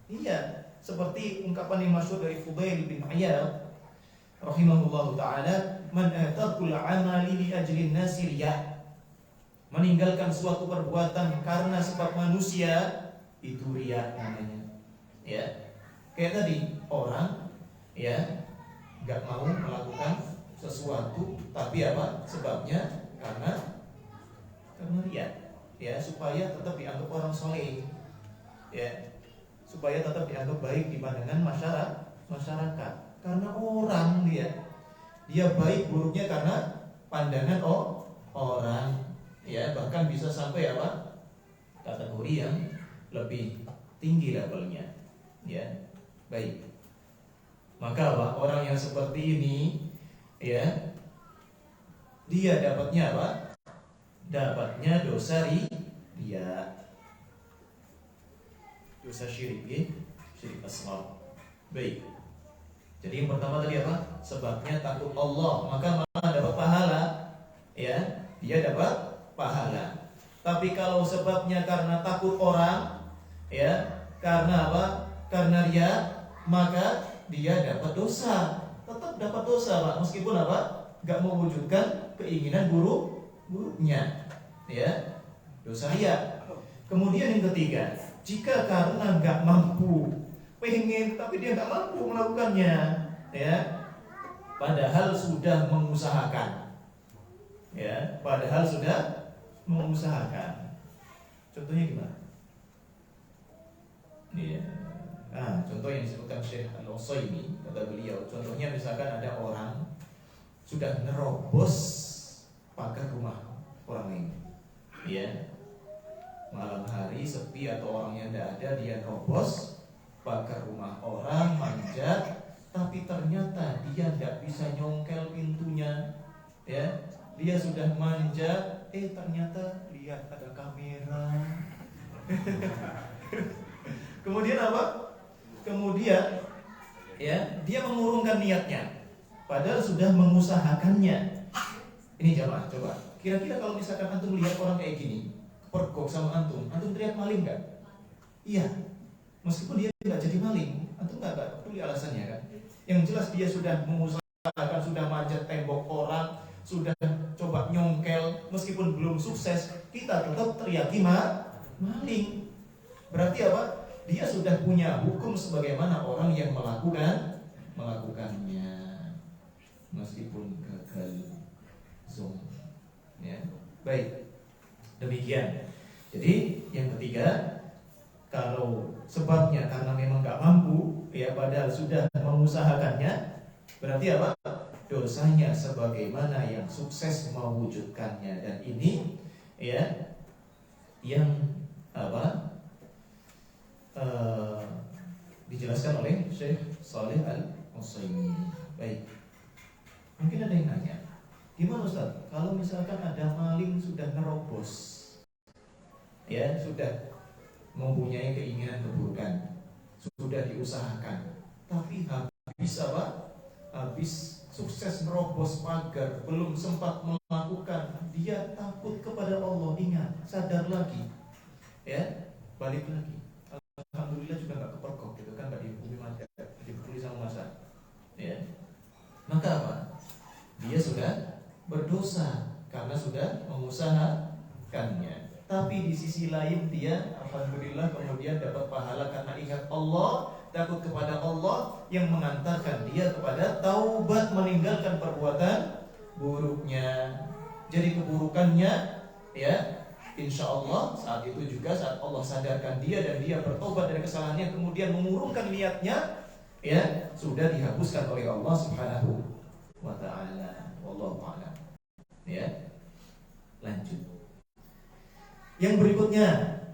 Iya, seperti ungkapan yang masyhur dari Fudail bin Iyad rahimahullahu taala, man atakul amali li ajlin nasi riya. Meninggalkan suatu perbuatan karena sebab manusia, Itu riya namanya. Ya. Kayak tadi orang ya nggak mau melakukan sesuatu, tapi apa? Sebabnya karena riya. Ya, supaya tetap dianggap orang soleh. Ya. Supaya tetap dianggap baik di pandangan masyarakat. Karena orang dia baik buruknya karena pandangan orang, ya, bahkan bisa sampai apa? Kategori yang lebih tinggi levelnya, ya. Baik. Maka apa? Orang yang seperti ini, ya, dia dapatnya apa? Dapatnya dosa riya. Dosa syirik, ya? Syirik asghar. Baik. Jadi yang pertama tadi apa? Sebabnya takut Allah, maka malah dapat pahala. Ya, dia dapat pahala. Tapi kalau sebabnya karena takut orang, ya, karena apa? Karena riya, maka dia dapat dosa. Tetap dapat dosa, Pak, meskipun apa? Gak mewujudkan keinginan buruknya. Ya, dosa riya. Kemudian yang ketiga, jika karena gak mampu, pengen tapi dia nggak mampu melakukannya, ya, padahal sudah mengusahakan, ya, padahal sudah mengusahakan. Contohnya gimana? Ya, contoh yang disebutkan Syekh Al-Utsaimin, kata beliau, contohnya misalkan ada orang sudah nerobos pagar rumah orang lain, ya, malam hari sepi atau orangnya tidak ada, dia nerobos pagar rumah orang, manjat, tapi ternyata dia tidak bisa nyongkel pintunya, ya. Dia sudah manjat, ternyata lihat ada kamera. Kemudian apa? Kemudian, ya, dia mengurungkan niatnya, padahal sudah mengusahakannya. Ini jamaah, coba. Kira-kira kalau misalkan antum lihat orang kayak gini, pergok sama antum teriak maling nggak? Iya. Meskipun dia tidak jadi maling, atau nggak peduli alasannya kan. Yang jelas dia sudah mengusahakan, sudah manjat tembok orang, sudah coba nyongkel, meskipun belum sukses, kita tetap teriaki maling. Berarti apa? Dia sudah punya hukum sebagaimana orang yang melakukannya, meskipun gagal zong. Ya, baik. Demikian. Jadi yang ketiga, kalau sebabnya karena memang gak mampu, ya, padahal sudah mengusahakannya, berarti apa? Dosanya sebagaimana yang sukses mewujudkannya. Dan ini, ya, yang apa? Dijelaskan oleh Syekh Shalih Al-Utsaimin. Baik. Mungkin ada yang nanya, gimana Ustaz? Kalau misalkan ada maling sudah nerobos, ya, sudah mempunyai keinginan keburukan, sudah diusahakan, tapi habis apa? Habis sukses nerobos pagar, belum sempat melakukan, dia takut kepada Allah, ingat, sadar lagi, ya, balik lagi. Alhamdulillah juga nggak kepergok, gitu kan, nggak dihukumi mati, dihukumi sama masa, ya. Maka apa? Dia sudah berdosa karena sudah mengusahakannya. Tapi di sisi lain dia alhamdulillah kemudian dapat pahala karena ingat Allah, takut kepada Allah yang mengantarkan dia kepada taubat, meninggalkan perbuatan buruknya. Jadi keburukannya, ya, insya Allah saat itu juga saat Allah sadarkan dia dan dia bertobat dari kesalahannya, kemudian mengurungkan niatnya, ya, sudah dihapuskan oleh Allah Subhanahu wa ta'ala. Wallahu a'lam. Ya. Lanjut. Yang berikutnya,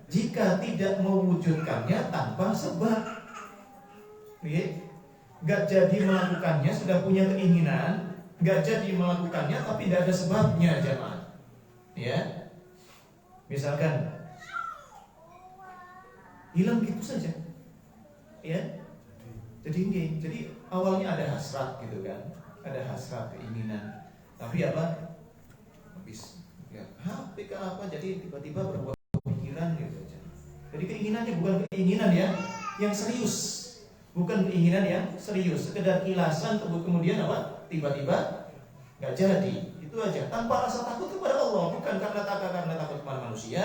jika tidak mewujudkannya tanpa sebab, gak jadi melakukannya, sudah punya keinginan, gak jadi melakukannya tapi tidak ada sebabnya, jamaah. Ya, misalkan hilang gitu saja, ya. Jadi awalnya ada hasrat gitu kan, ada hasrat keinginan, tapi apa? Habis ya, HP apa? Jadi tiba-tiba berubah pikiran gitu. Jadi keinginannya bukan keinginan yang serius, bukan keinginan yang serius, sekedar kilasan, kemudian apa? Tiba-tiba nggak jadi. Itu aja, tanpa rasa takut kepada Allah, bukan karena takut kepada manusia,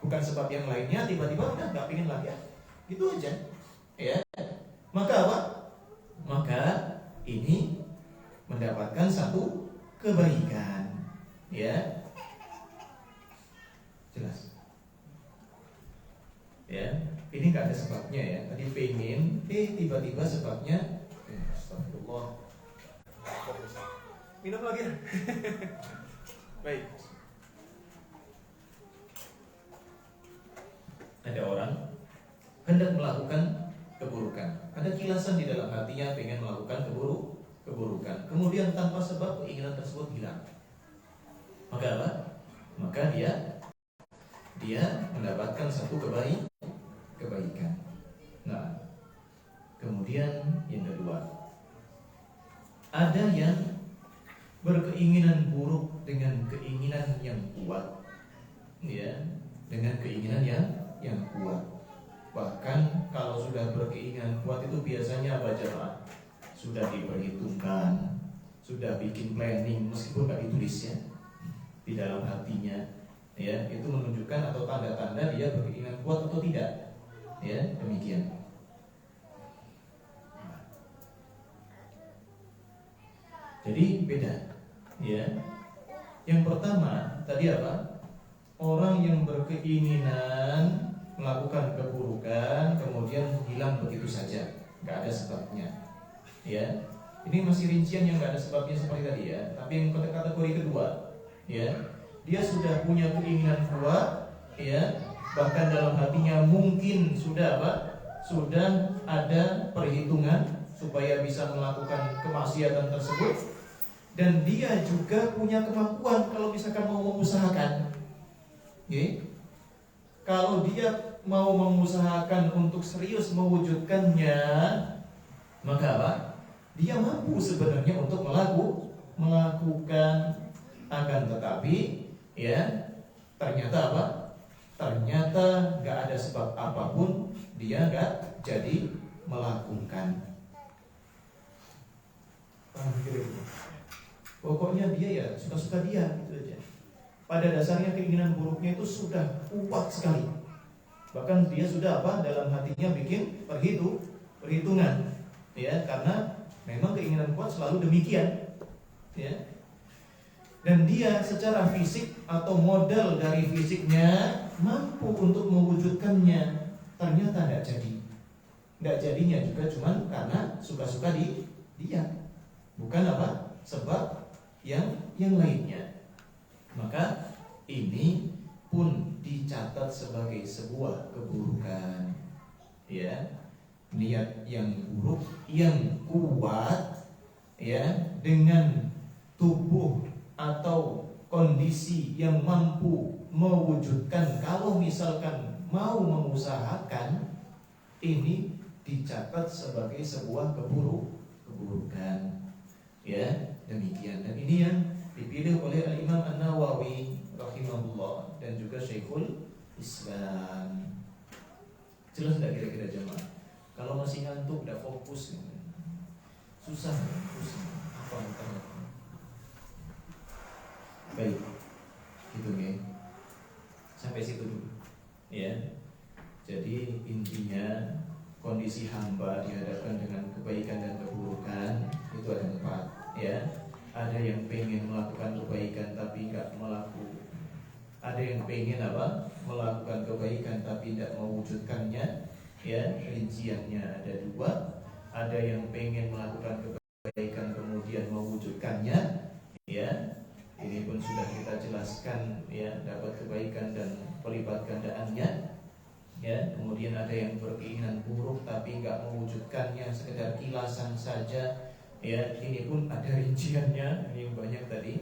bukan sebab yang lainnya, tiba-tiba udah nggak pingin lagi, gitu aja, ya. Maka apa? Maka ini mendapatkan satu kebaikan, ya. Jelas, ya. Ini nggak ada sebabnya, ya. Tadi pengen, tiba-tiba sebabnya, astagfirullah. Minum lagi. Baik. Ada orang hendak melakukan keburukan, ada kilasan di dalam hatinya pengen melakukan keburukan. Kemudian tanpa sebab keinginan tersebut hilang. Maka apa? Maka dia mendapatkan satu kebaikan. Nah, kemudian yang kedua, ada yang berkeinginan buruk dengan keinginan yang kuat, ya, dengan keinginan yang kuat. Bahkan kalau sudah berkeinginan kuat itu biasanya apa jemaah? Sudah diperhitungkan, sudah bikin planning meskipun nggak ditulis, ya, di dalam hatinya, ya. Itu menunjukkan atau tanda-tanda dia berkeinginan kuat atau tidak, ya, demikian. Jadi beda, ya. Yang pertama tadi apa? Orang yang berkeinginan melakukan keburukan kemudian hilang begitu saja, nggak ada sebabnya, ya. Ini masih rincian yang nggak ada sebabnya seperti tadi, ya. Tapi yang kategori kedua, ya, dia sudah punya keinginan kuat, ya, bahkan dalam hatinya mungkin sudah apa? Sudah ada perhitungan supaya bisa melakukan kemaksiatan tersebut. Dan dia juga punya kemampuan kalau misalkan mau mengusahakan, okay? Kalau dia mau mengusahakan untuk serius mewujudkannya, maka apa? Dia mampu sebenarnya untuk melakukan. Akan tetapi, ya, ternyata apa? Ternyata gak ada sebab apapun dia gak jadi melakukan. Pokoknya dia ya suka-suka dia, gitu aja. Pada dasarnya keinginan buruknya itu sudah kuat sekali. Bahkan dia sudah apa? Dalam hatinya bikin perhitungan, ya, karena memang keinginan kuat selalu demikian, ya. Dan dia secara fisik atau modal dari fisiknya mampu untuk mewujudkannya. Ternyata tidak jadi. Tidak jadinya juga cuman karena suka-suka dia, bukan apa? Sebab yang lainnya. Maka ini pun dicatat sebagai sebuah keburukan, ya. Niat yang buruk yang kuat, ya, dengan tubuh atau kondisi yang mampu mewujudkan. Kalau misalkan mau mengusahakan, ini dicatat sebagai sebuah keburukan, ya. Demikian, dan ini yang dipilih oleh Al-Imam An-Nawawi rahimahullah dan juga Syekhul Islam. Jelas tidak kira-kira jemaah? Kalau masih ngantuk, tidak fokus, susah fokus. Apa makanya? Baik, gitu ya. Sampai situ dulu, ya. Jadi intinya kondisi hamba dihadapkan dengan kebaikan dan keburukan itu ada 4, ya. Ada yang pengen melakukan kebaikan tapi nggak melakukan. Ada yang pengen apa? Melakukan kebaikan tapi tidak mewujudkannya, ya. Rinciannya ada 2. Ada yang pengen melakukan kebaikan kemudian mewujudkannya, ya. Ini pun sudah kita jelaskan, ya, dapat kebaikan dan pelipat gandaannya, ya. Kemudian ada yang berkeinginan buruk tapi nggak mewujudkannya, sekedar kilasan saja, ya. Ini pun ada rinciannya, ini banyak tadi,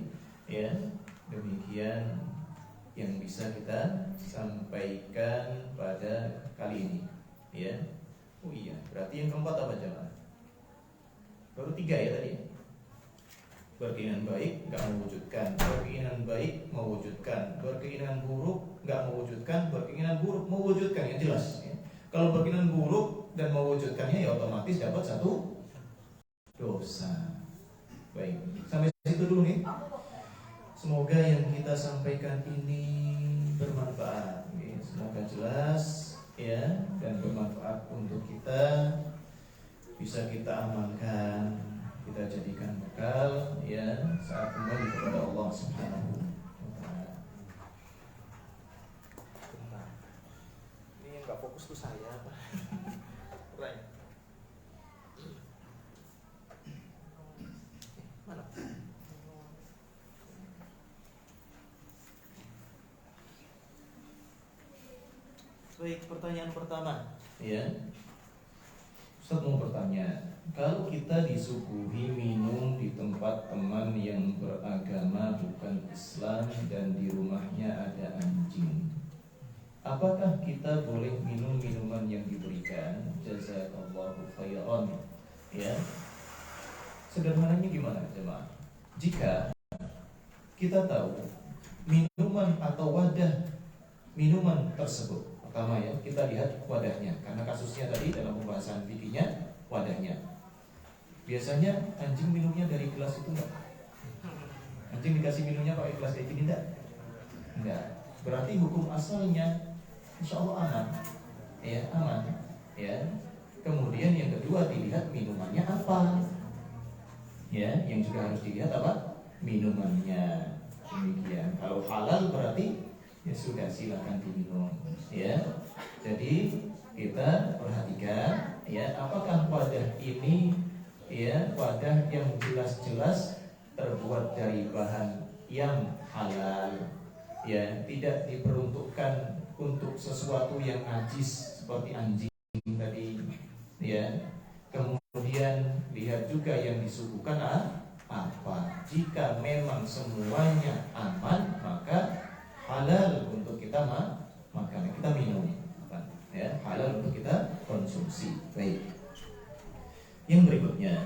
ya. Demikian yang bisa kita sampaikan pada kali ini, ya. Oh iya, berarti yang keempat apa jemaah? Baru 3 ya tadi. Berkeinginan baik nggak mewujudkan, berkeinginan baik mewujudkan, berkeinginan buruk nggak mewujudkan, berkeinginan buruk mewujudkan, yang jelas, ya. Kalau berkeinginan buruk dan mewujudkannya, ya otomatis dapat 1 dosa. Baik, sampai situ dulu nih. Semoga yang kita sampaikan ini bermanfaat, ya. semoga jelas ya dan bermanfaat untuk kita, bisa kita amalkan, kita jadikan bekal ya saat kembali kepada Allah Subhanahu wa taala. Ini yang enggak fokus tuh saya. Right. Mana? Baik, pertanyaan pertama ya. Ustaz mau bertanya, kalau kita disuguhi minum di tempat teman yang beragama bukan Islam dan di rumahnya ada anjing, apakah kita boleh minum minuman yang diberikan? Jazakallahu khairan. Ya. Sederhananya gimana, jemaah? Jika kita tahu minuman atau wadah minuman tersebut, pertama ya, kita lihat wadahnya, karena kasusnya tadi dalam pembahasan fikihnya wadahnya. Biasanya anjing minumnya dari gelas itu enggak? Anjing dikasih minumnya pakai gelas kayak gini enggak? Enggak. Berarti hukum asalnya insya Allah aman. Ya, aman. Ya. Kemudian yang kedua dilihat minumannya apa. Ya, yang juga harus dilihat apa? Minumannya. Demikian. Kalau halal berarti ya sudah, silakan diminum ya. Jadi kita perhatikan ya, apakah wadah ini ya wadah yang jelas-jelas terbuat dari bahan yang halal ya, tidak diperuntukkan untuk sesuatu yang najis seperti anjing tadi ya. Kemudian lihat juga yang disuguhkan apa. Jika memang semuanya aman, maka halal untuk kita makan, kita minum, ya, halal untuk kita konsumsi. Baik. Yang berikutnya,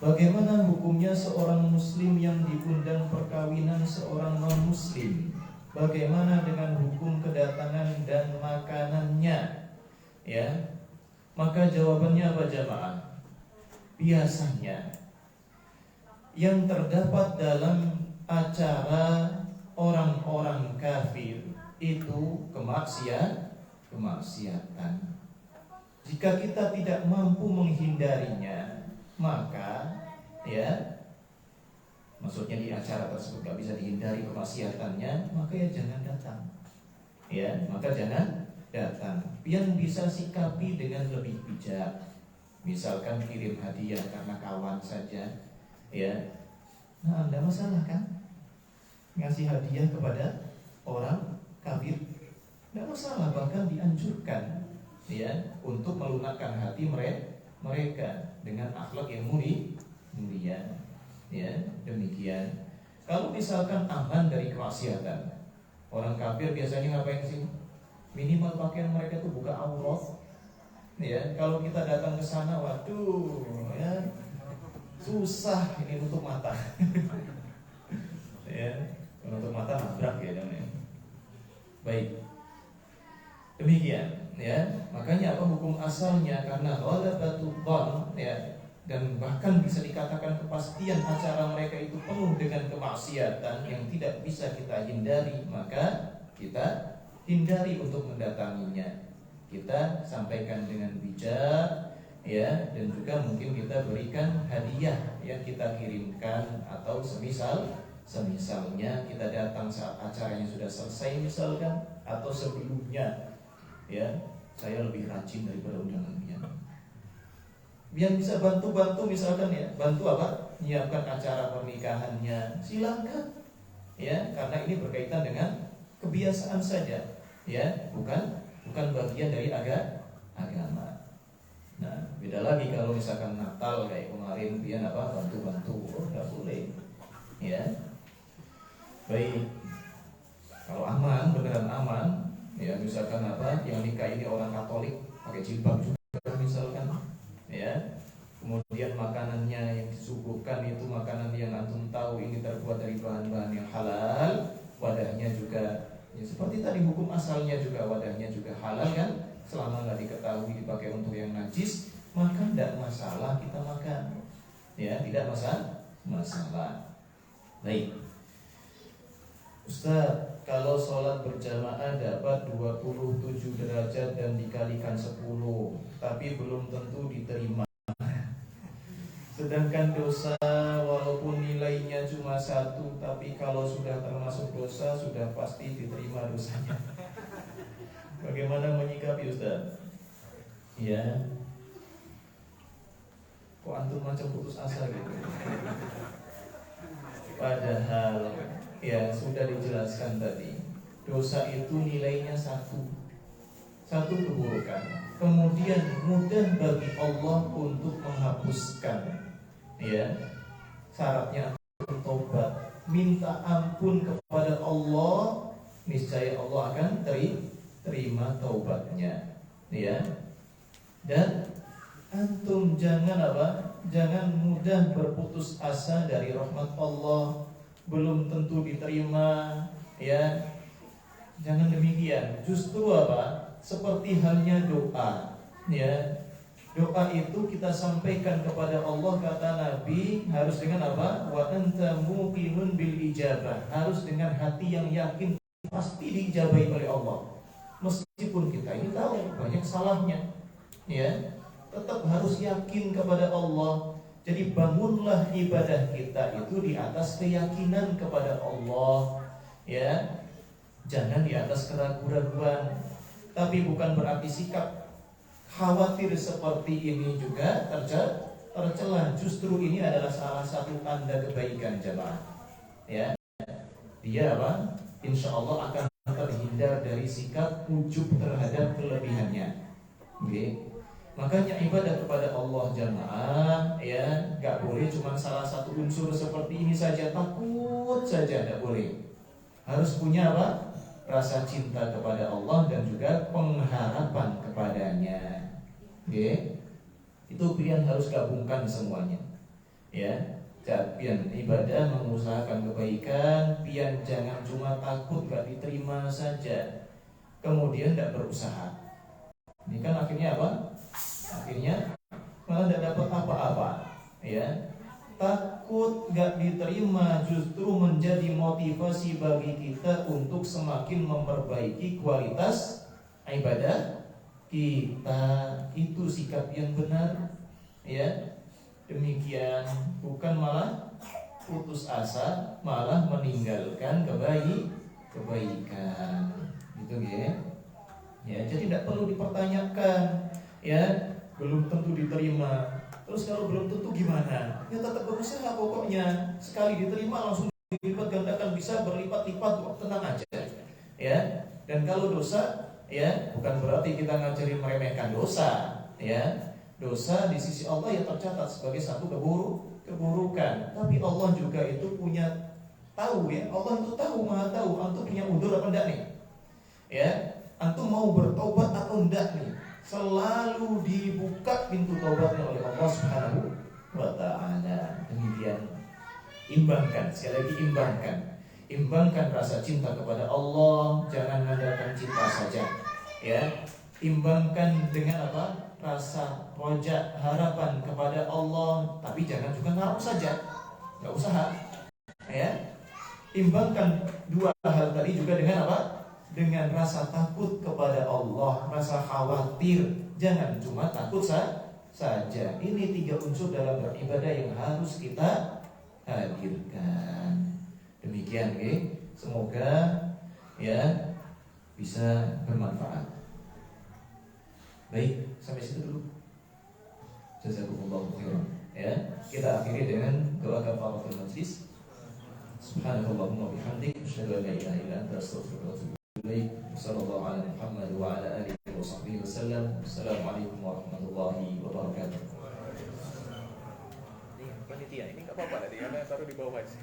bagaimana hukumnya seorang muslim yang diundang perkawinan seorang non-muslim? Bagaimana dengan hukum kedatangan dan makanannya? Ya. Maka jawabannya apa jemaah? Biasanya yang terdapat dalam acara orang-orang kafir itu kemaksiatan. Jika kita tidak mampu menghindarinya, maka ya, maksudnya di acara tersebut gak bisa dihindari kemaksiatannya, maka ya jangan datang. Ya, maka jangan datang. Yang bisa sikapi dengan lebih bijak. Misalkan kirim hadiah karena kawan saja, ya. Nah, Anda masalah kan? Ngasih hadiah kepada orang kafir tidak masalah, bahkan dianjurkan ya untuk melunakkan hati mereka dengan akhlak yang mulia ya. Demikian. Kalau misalkan aman dari kemaksiatan, orang kafir biasanya ngapain sih? Minimal pakaian mereka tuh buka aurat ya. Kalau kita datang ke sana, waduh ya, susah ini nutup mata. Ya, menutup mata nabrak ya namanya. Baik. Demikian ya. Makanya apa hukum asalnya? Karena ghalabatul dhann ya, dan bahkan bisa dikatakan kepastian acara mereka itu penuh dengan kemaksiatan yang tidak bisa kita hindari, maka kita hindari untuk mendatanginya. Kita sampaikan dengan bijak ya, dan juga mungkin kita berikan hadiah yang kita kirimkan, atau semisalnya kita datang saat acaranya sudah selesai misalkan, atau sebelumnya ya, saya lebih rajin daripada undangannya, biar bisa bantu misalkan ya, bantu apa? Menyiapkan acara pernikahannya, silakan ya, karena ini berkaitan dengan kebiasaan saja ya, bukan bagian dari agama. Nah, beda lagi kalau misalkan Natal kayak kemarin dia apa, bantu-bantu, oh nggak boleh ya. Baik. Kalau aman, beneran aman ya, misalkan apa, yang nikah ini orang Katolik pakai jilbab juga misalkan ya. Kemudian makanannya yang disuguhkan itu makanan yang antum tahu ini terbuat dari bahan-bahan yang halal, wadahnya juga ya, seperti tadi hukum asalnya juga wadahnya juga halal kan, selama nggak diketahui dipakai untuk yang najis, maka tidak masalah kita makan ya, tidak masalah. Baik Ustaz, kalau sholat berjamaah dapat 27 derajat dan dikalikan 10, tapi belum tentu diterima. Sedangkan dosa walaupun nilainya cuma 1, tapi kalau sudah termasuk dosa sudah pasti diterima dosanya. Bagaimana menyikapi Ustaz? Ya, kok antum macam putus asa gitu? Padahal ya sudah dijelaskan tadi, dosa itu nilainya 1 keburukan. Kemudian mudah bagi Allah untuk menghapuskan. Ya, syaratnya bertobat, minta ampun kepada Allah, niscaya Allah akan terima taubatnya. Ya, dan antum jangan jangan mudah berputus asa dari rahmat Allah, belum tentu diterima. Ya, jangan demikian. Justru seperti halnya doa. Ya, doa itu kita sampaikan kepada Allah, kata Nabi, harus dengan wa anta muqinun bil ijabah, harus dengan hati yang yakin pasti diijabahi oleh Allah. Meskipun kita ini tahu banyak salahnya, ya, tetap harus yakin kepada Allah. Jadi bangunlah ibadah kita itu di atas keyakinan kepada Allah, ya, jangan di atas keraguan-raguan. Tapi bukan berarti sikap khawatir seperti ini juga tercela. Justru ini adalah salah satu tanda kebaikan jemaah. Ya, dia insya Allah akan terhindar dari sikap ujub terhadap kelebihannya. Okay. Makanya ibadah kepada Allah jemaah, ya, gak boleh cuma salah satu unsur seperti ini saja, takut saja, gak boleh. Harus punya rasa cinta kepada Allah dan juga pengharapan kepadanya. Oke, itu pian harus gabungkan semuanya. Ya, pian ibadah mengusahakan kebaikan, pian jangan cuma takut gak diterima saja, kemudian gak berusaha. Ini kan akhirnya akhirnya malah tidak dapat apa-apa. Ya, takut gak diterima justru menjadi motivasi bagi kita untuk semakin memperbaiki kualitas ibadah kita. Itu sikap yang benar. Ya, demikian, bukan malah putus asa, malah meninggalkan kebaikan. Gitu ya. Ya, jadi tidak perlu dipertanyakan. Ya, belum tentu diterima. Terus kalau belum tentu gimana? Ya tetap berusaha pokoknya. Sekali diterima langsung dilipat gandakan, bisa berlipat-lipat, tenang aja. Ya. Dan kalau dosa, ya, bukan berarti kita ngajarin meremehkan dosa. Ya. Dosa di sisi Allah ya tercatat sebagai satu keburukan. Tapi Allah juga itu punya tahu, ya. Allah itu tahu, Maha tahu antum punya udzur apa enggak nih. Ya. Antum mau bertobat atau enggak nih? Selalu dibuka pintu taubatnya oleh Allah Subhanahu wa ta'ala. Demikian, imbangkan, sekali lagi imbangkan rasa cinta kepada Allah, jangan mengandalkan cinta saja. Ya, imbangkan dengan rasa roja, harapan kepada Allah, tapi jangan juga ngarep saja, nggak usaha. Ya, imbangkan dua hal tadi juga dengan dengan rasa takut kepada Allah, rasa khawatir. Jangan cuma takut saja. Ini 3 unsur dalam beribadah yang harus kita hadirkan. Demikian, semoga ya bisa bermanfaat. Baik, sampai situ dulu. Jazakumullahu khairan. Ya, kita akhiri dengan doa kafaratul majlis. Subhanallahumma bihamdik, asyhadu an la ilaha illa anta, astaghfiruka wa atubu ilaik. Sallallahu ala Muhammad wa ala alihi wa sahbihi wasallam. Assalamualaikum warahmatullahi wabarakatuh. Ini panitia, ini enggak apa-apa tadi, karena taruh di bawah aja.